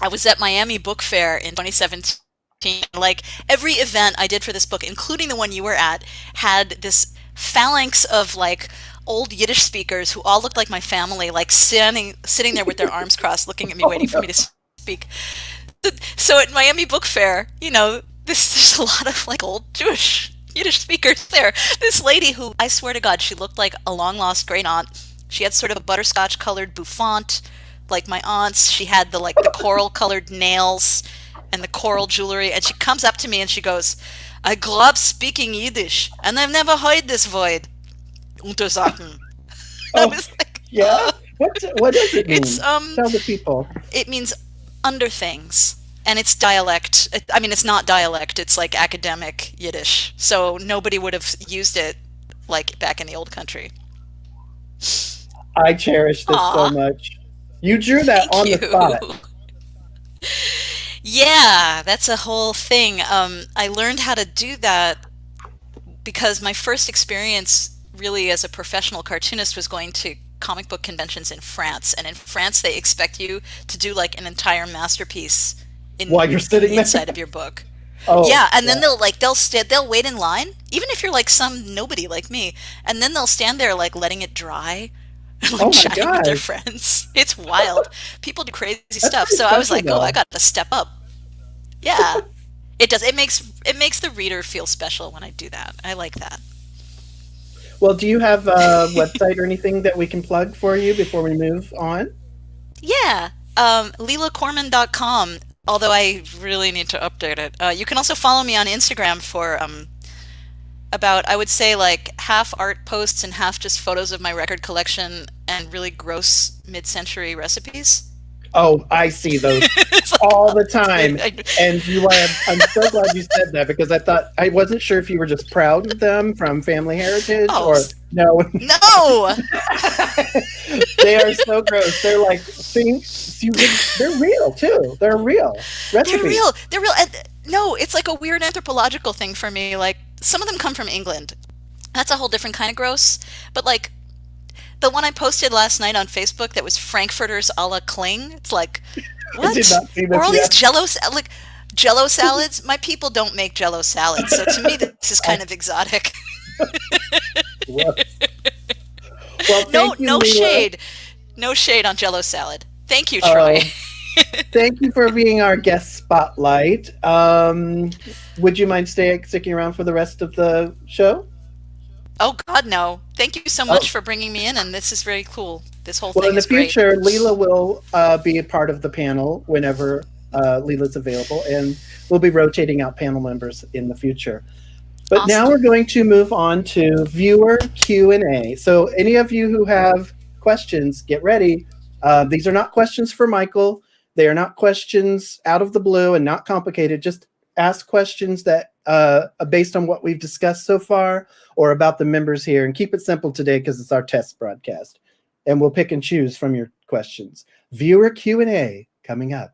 I was at Miami Book Fair in 2017. Like every event I did for this book, including the one you were at, had this phalanx of like old Yiddish speakers who all looked like my family, like sitting there with their arms crossed, looking at me, waiting for me to speak. So at Miami Book Fair, there's a lot of like old Yiddish speakers there. This lady who, I swear to God, she looked like a long lost great aunt. She had sort of a butterscotch colored bouffant, like my aunt's. She had the coral colored nails and the coral jewelry. And she comes up to me and she goes, "I grew up speaking Yiddish and I've never heard this word. Untersachen." I was like, yeah. What does it mean? It's Tell the people. It means under things. And it's dialect. I mean, it's not dialect. It's like academic Yiddish. So nobody would have used it like back in the old country. I cherish this so much. You drew that on the spot. Yeah, that's a whole thing. I learned how to do that because my first experience really as a professional cartoonist was going to comic book conventions in France. And in France, they expect you to do like an entire masterpiece while you're sitting inside of your book. Oh, yeah, and then they'll wait in line, even if you're like some nobody like me, and then they'll stand there like letting it dry and like chatting with their friends. It's wild. People do crazy stuff. So I was like, oh, I got to step up. Yeah. It does. It makes the reader feel special when I do that. I like that. Well, do you have a website or anything that we can plug for you before we move on? Yeah. LeelaCorman.com. Although I really need to update it. You can also follow me on Instagram for about, I would say, like half art posts and half just photos of my record collection and really gross mid-century recipes. Oh, I see those all the time. And I'm so glad you said that because I wasn't sure if you were just proud of them from family heritage or no. No. They are so gross. They're like they're real too. They're real recipes. They're real. And no, it's like a weird anthropological thing for me. Like some of them come from England. That's a whole different kind of gross. But like the one I posted last night on Facebook that was Frankfurters a la Kling. It's like, what? I did not see this or all yet. these Jello salads. My people don't make Jello salads, so to me this is kind of exotic. Well, no Leela. shade. No shade on Jello salad. Thank you, Troy. Thank you for being our guest spotlight. Would you mind sticking around for the rest of the show? Oh God, no! Thank you so much for bringing me in, and this is very cool. This whole thing in the is great. future, Leela will be a part of the panel whenever Leela's available, and we'll be rotating out panel members in the future. But now we're going to move on to viewer Q&A. So any of you who have questions, get ready. These are not questions for Michael. They are not questions out of the blue and not complicated. Just ask questions that based on what we've discussed so far or about the members here, and keep it simple today because it's our test broadcast, and we'll pick and choose from your questions. Viewer Q&A coming up.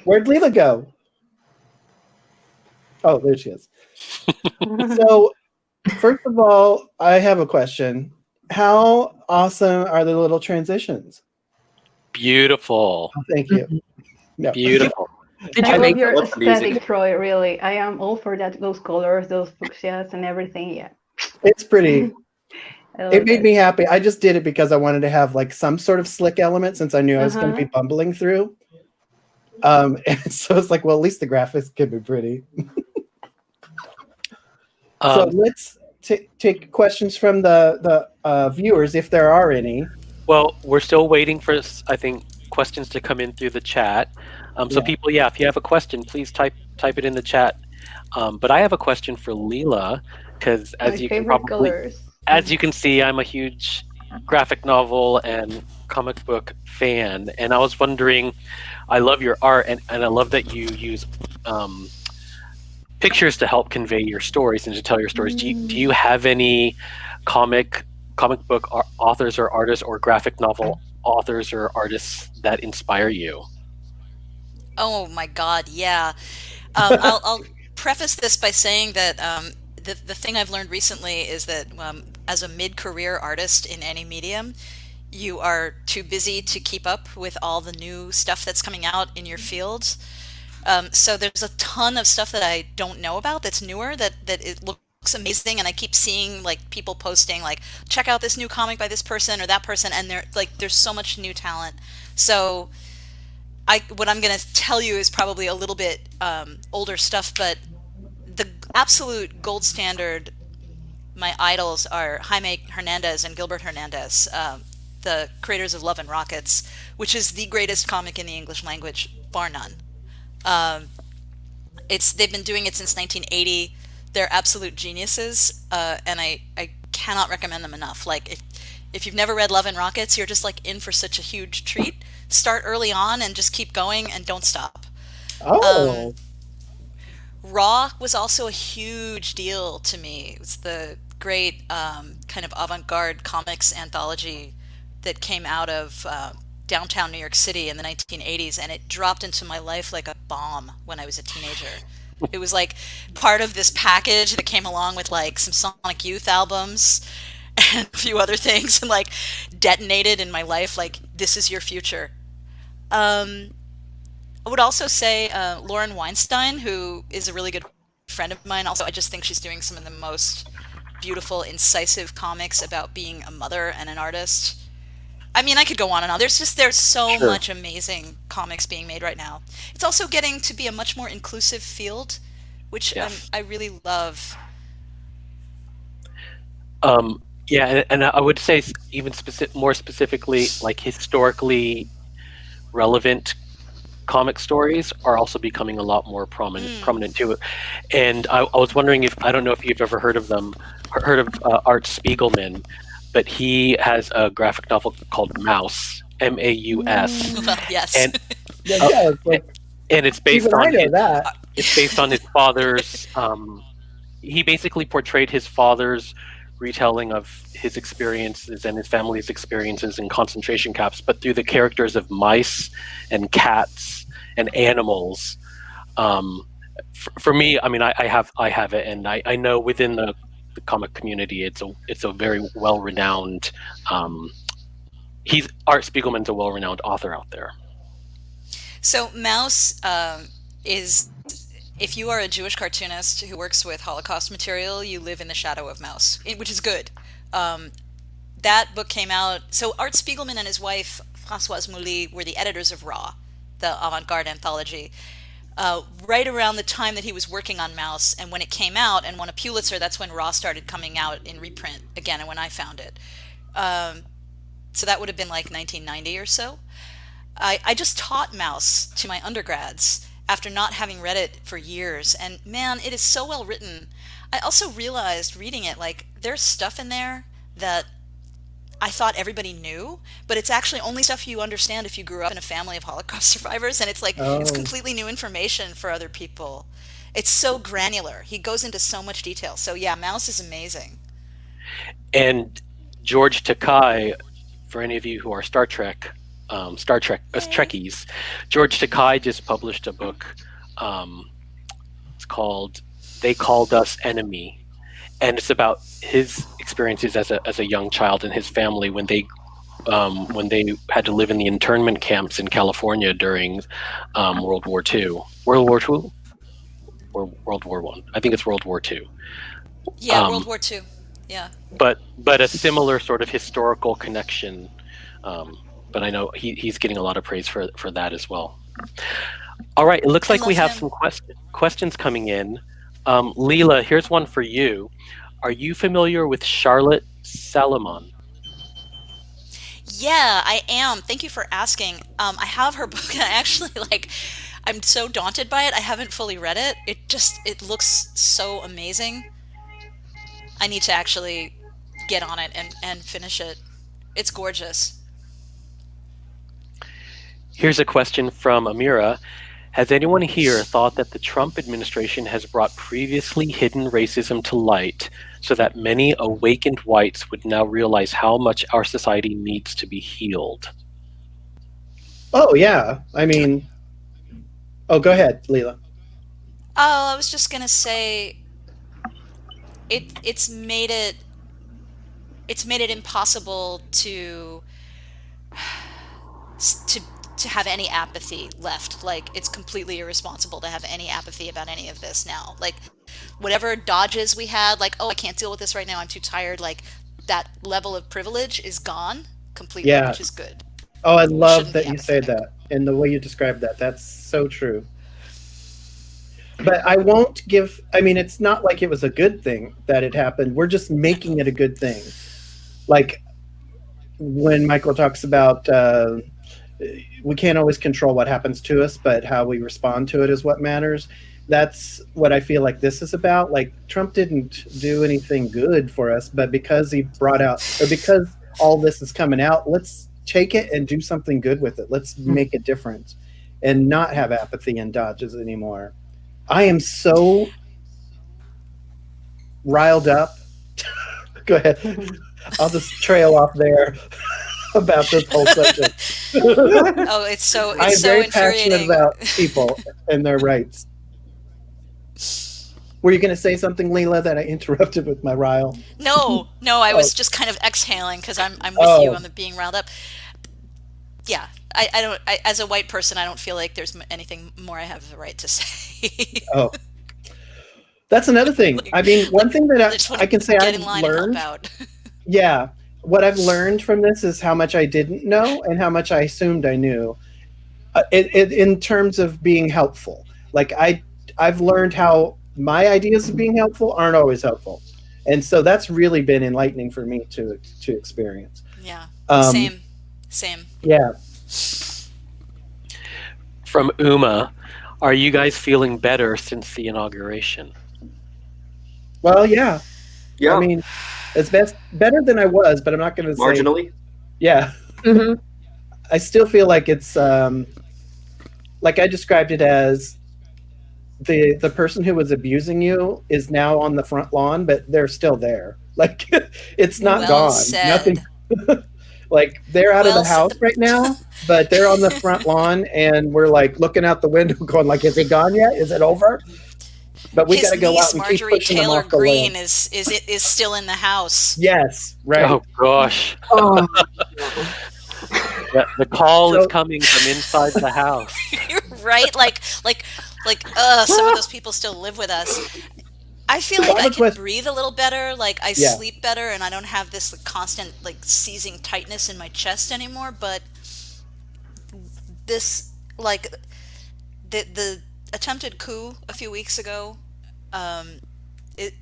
Where'd Leela go? Oh, there she is. So first of all, I have a question. How awesome are the little transitions? Beautiful. Oh, thank you. No. Beautiful. I love your aesthetic, Troy, really. I am all for that, those colors, those fuchsias and everything, yeah. It's pretty. It made me happy. I just did it because I wanted to have like some sort of slick element since I knew I was going to be bumbling through. And so it's like, well, at least the graphics could be pretty. So let's take questions from the viewers, if there are any. Well, we're still waiting for, I think, questions to come in through the chat. So people, if you have a question, please type it in the chat. But I have a question for Leela, because as you can see, I'm a huge graphic novel and comic book fan, and I was wondering, I love your art, and I love that you use pictures to help convey your stories and to tell your stories. Do you have any comic book authors or artists or graphic novel authors or artists that inspire you? Oh my God, yeah. I'll preface this by saying that the thing I've learned recently is that as a mid-career artist in any medium, you are too busy to keep up with all the new stuff that's coming out in your field. So there's a ton of stuff that I don't know about that's newer that it looks amazing, and I keep seeing like people posting like, check out this new comic by this person or that person, and there's so much new talent. So what I'm going to tell you is probably a little bit older stuff, but the absolute gold standard, my idols are Jaime Hernandez and Gilbert Hernandez, the creators of Love and Rockets, which is the greatest comic in the English language, bar none. They've been doing it since 1980. They're absolute geniuses, and I cannot recommend them enough. Like if you've never read Love and Rockets, you're just like in for such a huge treat. Start early on and just keep going and don't stop. Oh. Raw was also a huge deal to me. It was the great kind of avant-garde comics anthology that came out of downtown New York City in the 1980s, and it dropped into my life like a bomb when I was a teenager. It was like part of this package that came along with like some Sonic Youth albums and a few other things, and like detonated in my life like, this is your future. I would also say Lauren Weinstein, who is a really good friend of mine. Also, I just think she's doing some of the most beautiful, incisive comics about being a mother and an artist. I mean, I could go on and on. There's so much amazing comics being made right now. It's also getting to be a much more inclusive field, which I really love. Yeah, and I would say even more specifically, like historically relevant comic stories are also becoming a lot more prominent too. And I was wondering I don't know if you've ever heard of Art Spiegelman, but he has a graphic novel called Mouse, Maus. Well, yes. And And it's based I on know that. It's based on his father's. He basically portrayed his father's retelling of his experiences and his family's experiences in concentration camps, but through the characters of mice and cats and animals. For me, I mean, I have it, and I know within the comic community, it's a very well-renowned. Art Spiegelman's a well-renowned author out there. So Mouse is, if you are a Jewish cartoonist who works with Holocaust material, you live in the shadow of Mouse, which is good. That book came out. So Art Spiegelman and his wife Françoise Mouly were the editors of Raw, the avant-garde anthology. Right around the time that he was working on Mouse, and when it came out and won a Pulitzer, that's when Raw started coming out in reprint again, and when I found it. So that would have been like 1990 or so. I just taught Mouse to my undergrads after not having read it for years, and man, it is so well written. I also realized reading it, like, there's stuff in there that I thought everybody knew, but it's actually only stuff you understand if you grew up in a family of Holocaust survivors, and it's like, it's completely new information for other people. It's so granular. He goes into so much detail. So yeah, Mouse is amazing. And George Takei, for any of you who are Star Trek Trekkies, George Takei just published a book. It's called "They Called Us Enemy," and it's about his experiences as a young child and his family when they had to live in the internment camps in California during World War II. World War II or World War I? I think it's World War II. Yeah, World War II. Yeah. But a similar sort of historical connection. But I know he's getting a lot of praise for that as well. All right, it looks like we have some questions coming in. Leela, here's one for you. Are you familiar with Charlotte Salomon? Yeah, I am. Thank you for asking. I have her book, and I'm so daunted by it. I haven't fully read it. It looks so amazing. I need to actually get on it and finish it. It's gorgeous. Here's a question from Amira. Has anyone here thought that the Trump administration has brought previously hidden racism to light so that many awakened whites would now realize how much our society needs to be healed? Oh, yeah. I mean, go ahead, Leela. Oh, I was just gonna say it's made it impossible to to have any apathy left. Like it's completely irresponsible to have any apathy about any of this now. Like whatever dodges we had, like, oh, I can't deal with this right now, I'm too tired, like that level of privilege is gone completely, Yeah. which is good. Oh, I We love shouldn't be that you say apathetic. that and the way you described that. That's so true. But I won't give, I mean, it's not like it was a good thing that it happened. We're just making it a good thing. Like when Michael talks about we can't always control what happens to us, but how we respond to it is what matters. That's what I feel like this is about. Like Trump didn't do anything good for us, but because he brought out, or because all this is coming out, let's take it and do something good with it. Let's make a difference and not have apathy and dodges anymore. I am so riled up. Go ahead. I'll just trail off there about this whole subject. Oh, it's I am so very passionate infuriating. about people and their rights. Were you going to say something, Leela, that I interrupted with my rile? No, I Oh. was just kind of exhaling because I'm with you on the being riled up. Yeah, I don't. As a white person, I don't feel like there's anything more I have the right to say. Oh, that's another thing. I mean, one thing that I just want I can to say get I've in line and help learned, out. yeah, what I've learned from this is how much I didn't know and how much I assumed I knew. In terms of being helpful, like I've learned how my ideas of being helpful aren't always helpful, and so that's really been enlightening for me to experience. Yeah, Um, same. yeah. From Uma, are you guys feeling better since the inauguration? Well, yeah. Yeah, I mean, it's better than I was, but I'm not going to say. marginally. Yeah, Mm-hmm. I still feel like it's like I described it as the person who was abusing you is now on the front lawn, but they're still there. Like it's not Well gone. Nothing. said. Like they're out of Well the house said. right now, but they're on the front lawn, and we're like looking out the window, going like, "Is it gone yet? Is it over?" But we got His to go out niece and keep Marjorie pushing them Taylor off the Greene land. is still in the house. Yes, right. Oh gosh, Oh, the call is So- coming from inside the house. Right? Like some of those people still live with us. I feel like I have I a can question. breathe a little better. Like I Yeah. sleep better, and I don't have this constant like seizing tightness in my chest anymore. But this like the attempted coup a few weeks ago, it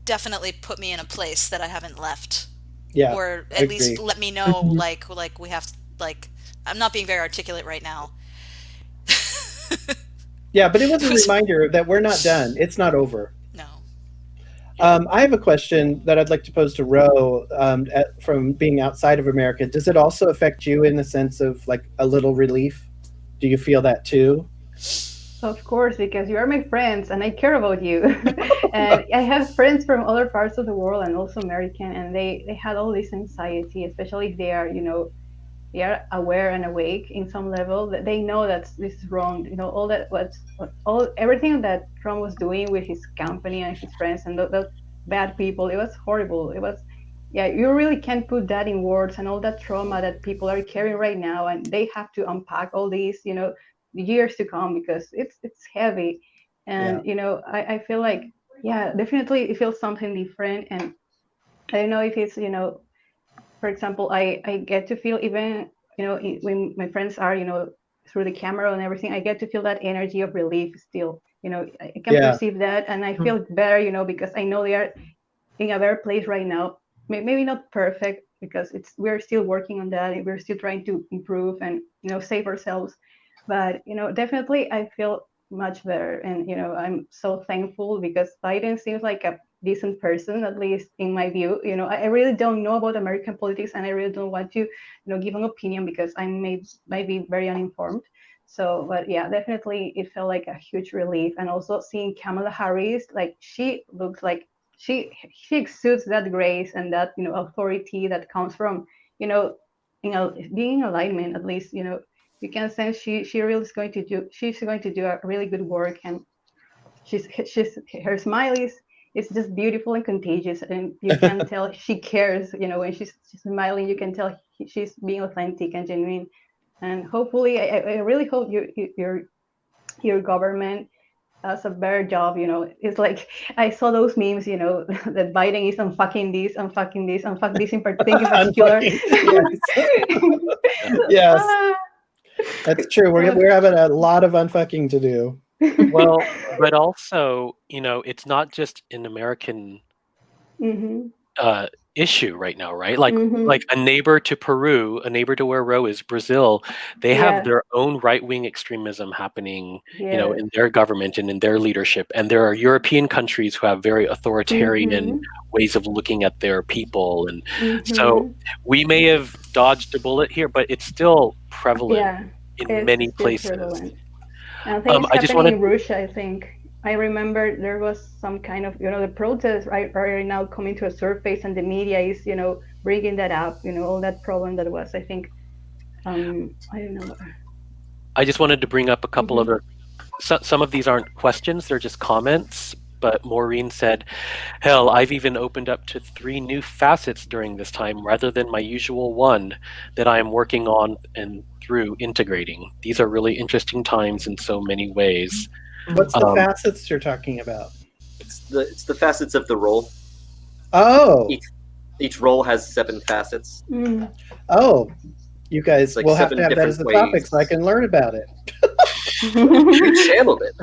definitely put me in a place that I haven't left, Yeah, or I at least agree. let me know like we have to, like I'm not being very articulate right now. Yeah, but it was a reminder that we're not done. It's not over. No. I have a question that I'd like to pose to Ro from being outside of America. Does it also affect you in the sense of like a little relief? Do you feel that too? Of course, because you are my friends and I care about you. And I have friends from other parts of the world and also American, and they had all this anxiety, especially if they are, they are aware and awake in some level, that they know that this is wrong. All that all everything that Trump was doing with his company and his friends and those bad people, it was horrible. It was, yeah, you really can't put that in words, and all that trauma that people are carrying right now, and they have to unpack all these, years to come, because it's heavy. And I feel like, yeah, definitely it feels something different. And I don't know if it's, for example, I get to feel, even, when my friends are, through the camera and everything, I get to feel that energy of relief still. I can Yeah. perceive that, and I feel better, because I know they are in a better place right now. Maybe not perfect, because we're still working on that, and we're still trying to improve and, save ourselves. But, definitely I feel much better. And, I'm so thankful, because Biden seems like a decent person, at least in my view. I really don't know about American politics, and I really don't want to, give an opinion, because I might be very uninformed. So, but yeah, definitely it felt like a huge relief. And also seeing Kamala Harris, like she looks like she exudes that grace and that, authority that comes from, being in alignment, at least, You can sense she really is going to do. She's going to do a really good work, and she's her smile is just beautiful and contagious, and you can tell she cares. You know, when she's smiling, you can tell she's being authentic and genuine. And hopefully, I really hope your government does a better job. You know, it's like I saw those memes. You know, that Biden is unfucking this, unfucking this, unfuck this in particular. Yes, that's true. We're having a lot of unfucking to do. Well, but also, you know, it's not just an American issue right now, right? Like a neighbor to Peru, a neighbor to where Ro is, Brazil, they have their own right-wing extremism happening, you know, in their government and in their leadership. And there are European countries who have very authoritarian ways of looking at their people. And so we may have dodged a bullet here, but it's still prevalent in many places. Prevalent. And I think it's happening in Russia, I think. I remember there was some kind of, the protests right now coming to a surface, and the media is, bringing that up, all that problem that was, I think, I don't know. I just wanted to bring up a couple other, some of these aren't questions, they're just comments, but Maureen said, hell, I've even opened up to 3 new facets during this time rather than my usual one that I am working on and through integrating. These are really interesting times in so many ways. What's the facets you're talking about? It's the facets of the role. Oh. Each role has 7 facets. Oh. You guys will have to have that as a topic so I can learn about it. You channeled it.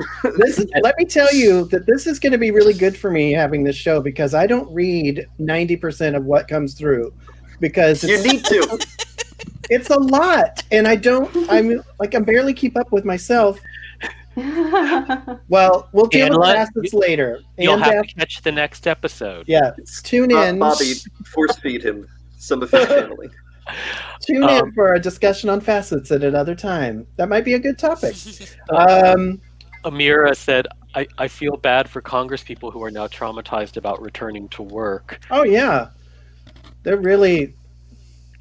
Let me tell you that this is going to be really good for me having this show, because I don't read 90% of what comes through, because you need to. It's a lot, and I'm barely keep up with myself. Well, we'll deal with facets later. You'll have to catch the next episode. Yeah, tune in. Bobby, force feed him some of his channeling. Tune in for a discussion on facets at another time. That might be a good topic. Amira said, I feel bad for Congress people who are now traumatized about returning to work. Oh, yeah. They're really,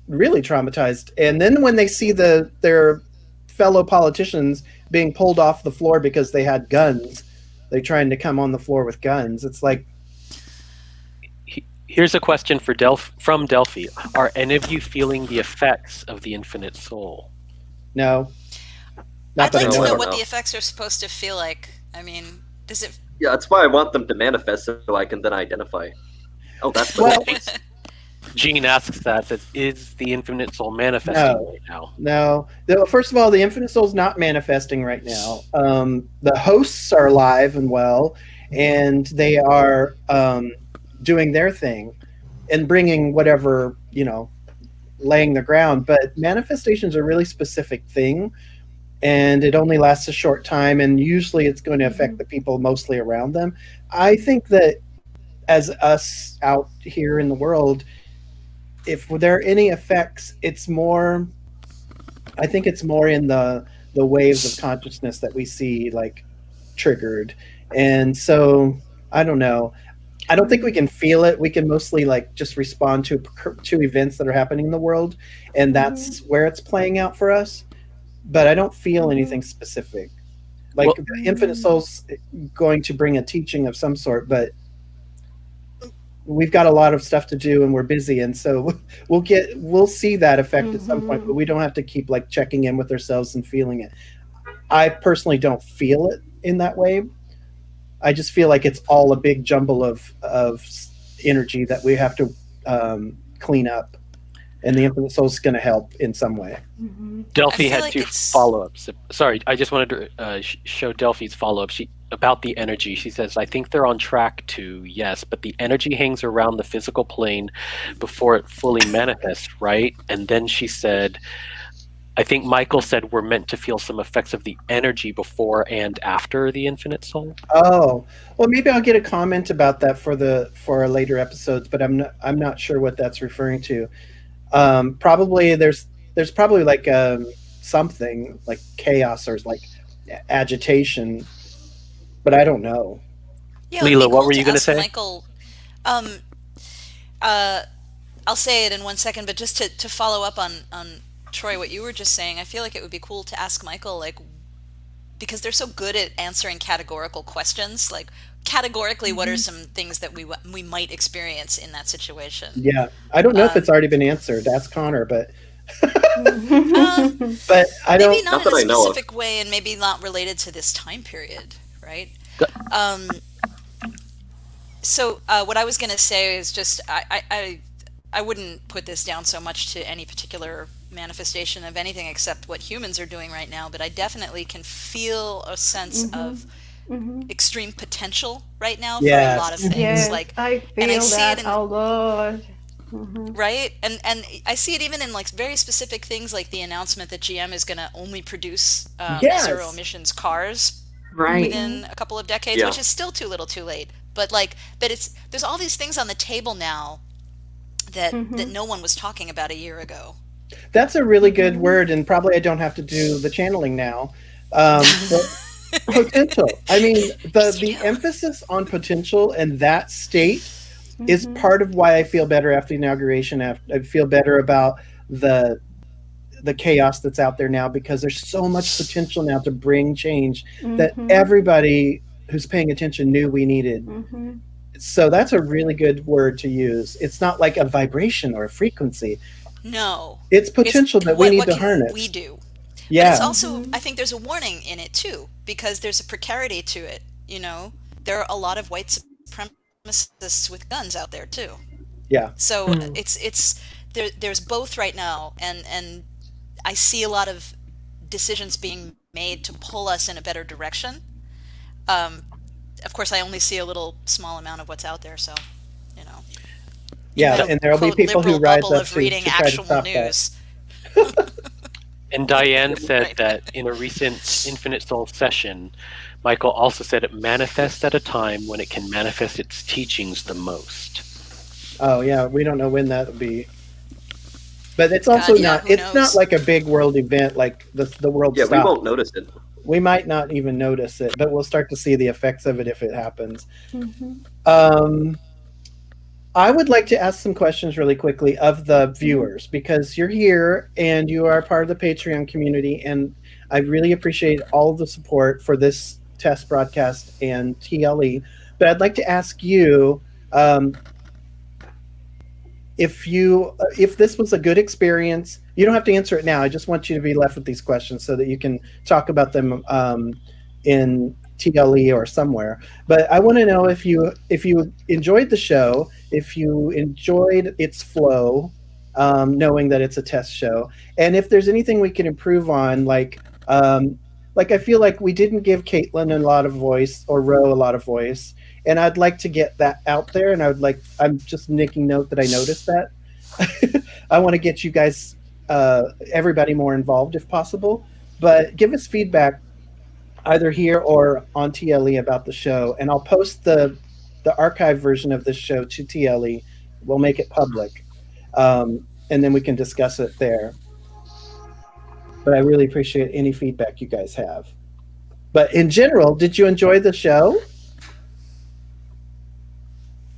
really traumatized. And then when they see their fellow politicians being pulled off the floor because they had guns, they're trying to come on the floor with guns. It's like... Here's a question from Delphi. Are any of you feeling the effects of the infinite soul? No. I'd like to know what the effects are supposed to feel like. I mean, does it... Yeah, that's why I want them to manifest, so I can then identify. Oh, that's what it is. Gene asks that, is the infinite soul manifesting right now? No. First of all, the infinite soul is not manifesting right now. The hosts are alive and well, and they are... doing their thing and bringing whatever, laying the ground. But manifestation's a really specific thing, and it only lasts a short time, and usually it's going to affect the people mostly around them. I think that as us out here in the world, if there are any effects, it's more in the waves of consciousness that we see like triggered. And so I don't know. I don't think we can feel it. We can mostly just respond to events that are happening in the world, and that's where it's playing out for us. But I don't feel anything specific. The infinite soul's going to bring a teaching of some sort, but we've got a lot of stuff to do and we're busy, and so we'll see that effect at some point, but we don't have to keep checking in with ourselves and feeling it. I personally don't feel it in that way. I just feel like it's all a big jumble of energy that we have to clean up, and the infinite soul is going to help in some way. Delphi had 2 follow-ups. Sorry, I just wanted to show Delphi's follow-up about the energy. She says, I think they're on track to, yes, but the energy hangs around the physical plane before it fully manifests, right? And then she said, I think Michael said we're meant to feel some effects of the energy before and after the infinite soul. Oh, well, maybe I'll get a comment about that for our later episodes, but I'm not sure what that's referring to. Probably there's probably something like chaos or agitation, but I don't know. Yeah, Leela, what were you going to say? Michael, I'll say it in 1 second, but just to follow up on Troy, what you were just saying, I feel like it would be cool to ask Michael, like, because they're so good at answering categorical questions, like categorically, what are some things that we might experience in that situation? Yeah, I don't know if it's already been answered. Ask Connor, but Uh, but I maybe don't. not Not in that a I know of. specific way, and maybe not related to this time period, right? So what I was going to say is just I wouldn't put this down so much to any particular manifestation of anything except what humans are doing right now, but I definitely can feel a sense of extreme potential right now for a lot of things. Yes, Like, I and I feel see that it in a lot. Mhm. right, and I see it even in like very specific things, like the announcement that GM is going to only produce zero emissions cars Right. within a couple of decades, Yeah. which is still too little too late. But like, but there's all these things on the table now that no one was talking about a year ago. That's a really good word, and probably I don't have to do the channeling now. But potential. I mean, the emphasis on potential and that state is part of why I feel better after the inauguration. I feel better about the chaos that's out there now, because there's so much potential now to bring change that everybody who's paying attention knew we needed. So that's a really good word to use. It's not like a vibration or a frequency. No, It's potential that we need to harness. We do. Yeah. But it's also, I think there's a warning in it too, because there's a precarity to it. You know, there are a lot of white supremacists with guns out there too. Yeah. So it's there's both right now, and I see a lot of decisions being made to pull us in a better direction. Of course, I only see a little small amount of what's out there, so you know. Yeah, and there'll be people who rise up to reading try to actual stop news. And Diane said that in a recent Infinite Soul session, Michael also said it manifests at a time when it can manifest its teachings the most. Oh yeah, we don't know when that'll be. But it's also not like a big world event like the world stops. We won't notice it. We might not even notice it, but we'll start to see the effects of it if it happens. I would like to ask some questions really quickly of the viewers, because you're here and you are part of the Patreon community, and I really appreciate all the support for this test broadcast and TLE. But I'd like to ask you, if this was a good experience. You don't have to answer it now. I just want you to be left with these questions so that you can talk about them in TLE or somewhere. But I want to know if you enjoyed the show, if you enjoyed its flow, knowing that it's a test show, and if there's anything we can improve on, like I feel like we didn't give Caitlin a lot of voice, or Ro a lot of voice, and I'd like to get that out there. And I'm just making note that I noticed that. I want to get you guys, everybody, more involved if possible. But give us feedback either here or on TLE about the show, and I'll post the archive version of this show to TLE. We'll make it public, and then we can discuss it there. But I really appreciate any feedback you guys have. But in general, did you enjoy the show?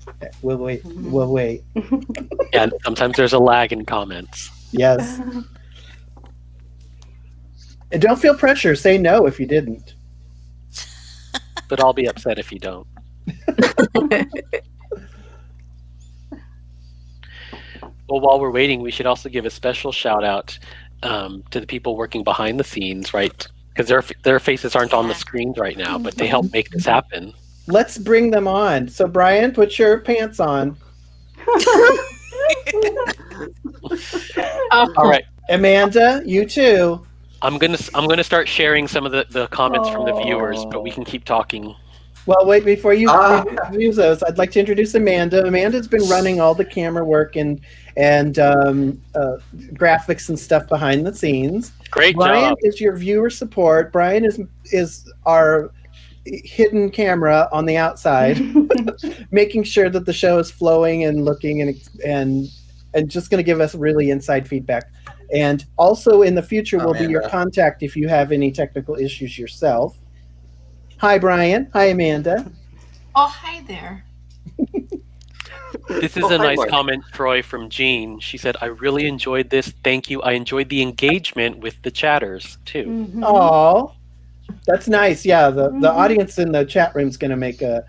Okay, we'll wait. Yeah, sometimes there's a lag in comments. Yes. And don't feel pressure. Say no if you didn't. But I'll be upset if you don't. Well, while we're waiting, we should also give a special shout out to the people working behind the scenes, right? Because their faces aren't on the screens right now, but they help make this happen. Let's bring them on. So, Brian, put your pants on. All right, Amanda, you too. I'm gonna start sharing some of the comments from the viewers, but we can keep talking. Well, wait, before you use those, I'd like to introduce Amanda. Amanda's been running all the camera work and graphics and stuff behind the scenes. Great Brian job. is your viewer support. Brian is our hidden camera on the outside, making sure that the show is flowing and looking and just going to give us really inside feedback. And also in the future will be your contact if you have any technical issues yourself. Hi, Brian. Hi, Amanda. Oh, hi there. This is Oh, a hi, nice Mark. comment, Troy, from Jean. She said, I really enjoyed this. Thank you. I enjoyed the engagement with the chatters, too. Mhm. Oh, that's nice. Yeah, the Mhm. audience in the chat room is going to make a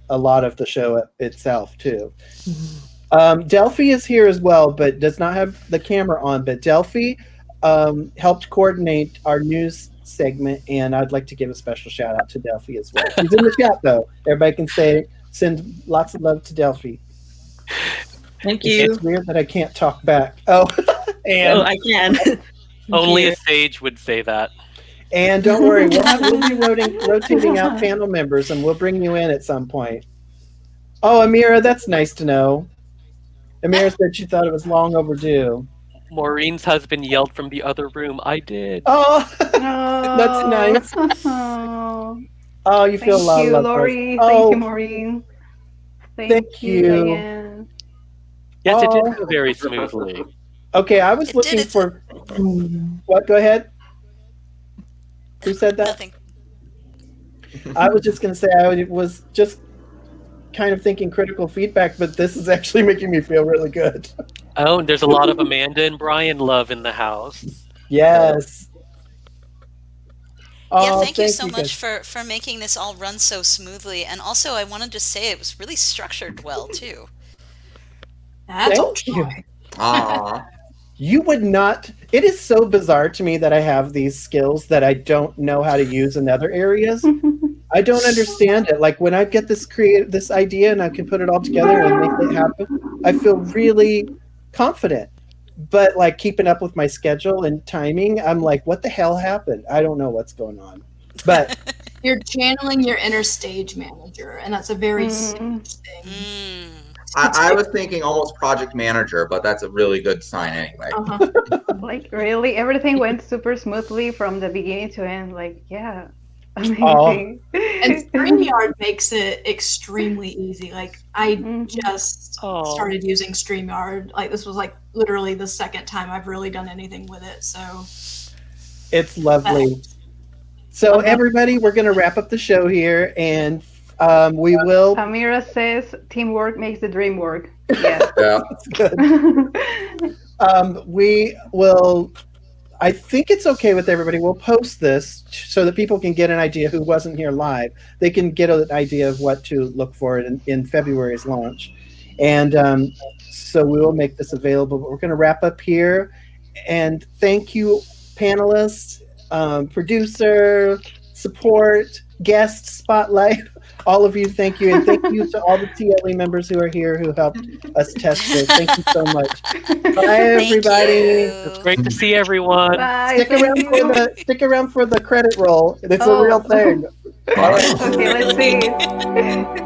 lot of the show itself, too. Delphi is here as well, but does not have the camera on. But Delphi helped coordinate our news segment, and I'd like to give a special shout out to Delphi as well. She's in the chat, though. Everybody can send lots of love to Delphi. Thank you. It's weird that I can't talk back. Oh, and Oh, I can. Only you. a sage would say that. And don't worry, we'll be rotating out panel members, and we'll bring you in at some point. Oh, Amira, that's nice to know. Amira said she thought it was long overdue. Maureen's husband yelled from the other room, I did. Oh, that's nice. Oh, Oh, you feel a lot thank you, of love. Lori. Oh, Thank you, Maureen. Thank you. Diane. Yes, it did Oh. go very smoothly. Okay, I was It looking did, for... What? Go ahead. Who said that? Nothing. I was just going to say I was just kind of thinking critical feedback, but this is actually making me feel really good. Oh, and there's a lot of Amanda and Brian love in the house. Yes. Yeah, Oh, thank you so guys. much for making this all run so smoothly. And also, I wanted to say it was really structured well, too. That's all Thank you. Troy. Aw. You would not. It is so bizarre to me that I have these skills that I don't know how to use in other areas. I don't understand it. Like when I get this idea and I can put it all together and make it happen, I feel really confident. But like keeping up with my schedule and timing, I'm like, what the hell happened? I don't know what's going on. But You're channeling your inner stage manager, and that's a very sage thing. Mm. I was thinking almost project manager, but that's a really good sign anyway. Like really, everything went super smoothly from the beginning to end. Like, yeah, amazing. And StreamYard makes it extremely easy. Like I just started using StreamYard. Like this was like literally the second time I've really done anything with it. So it's lovely. So everybody, we're going to wrap up the show here, and we will. Amira says, "Teamwork makes the dream work." Yes. Yeah. Good. We will. I think it's okay with everybody. We'll post this so that people can get an idea who wasn't here live. They can get an idea of what to look for in February's launch. And so we will make this available. But we're going to wrap up here. And thank you, panelists, producer, support, guest, spotlight. All of you, thank you. And thank you to all the TLE members who are here who helped us test this. Thank you so much. Bye, everybody. It's great to see everyone. Bye. Stick around for the credit roll. It's a real thing. Okay, let's see.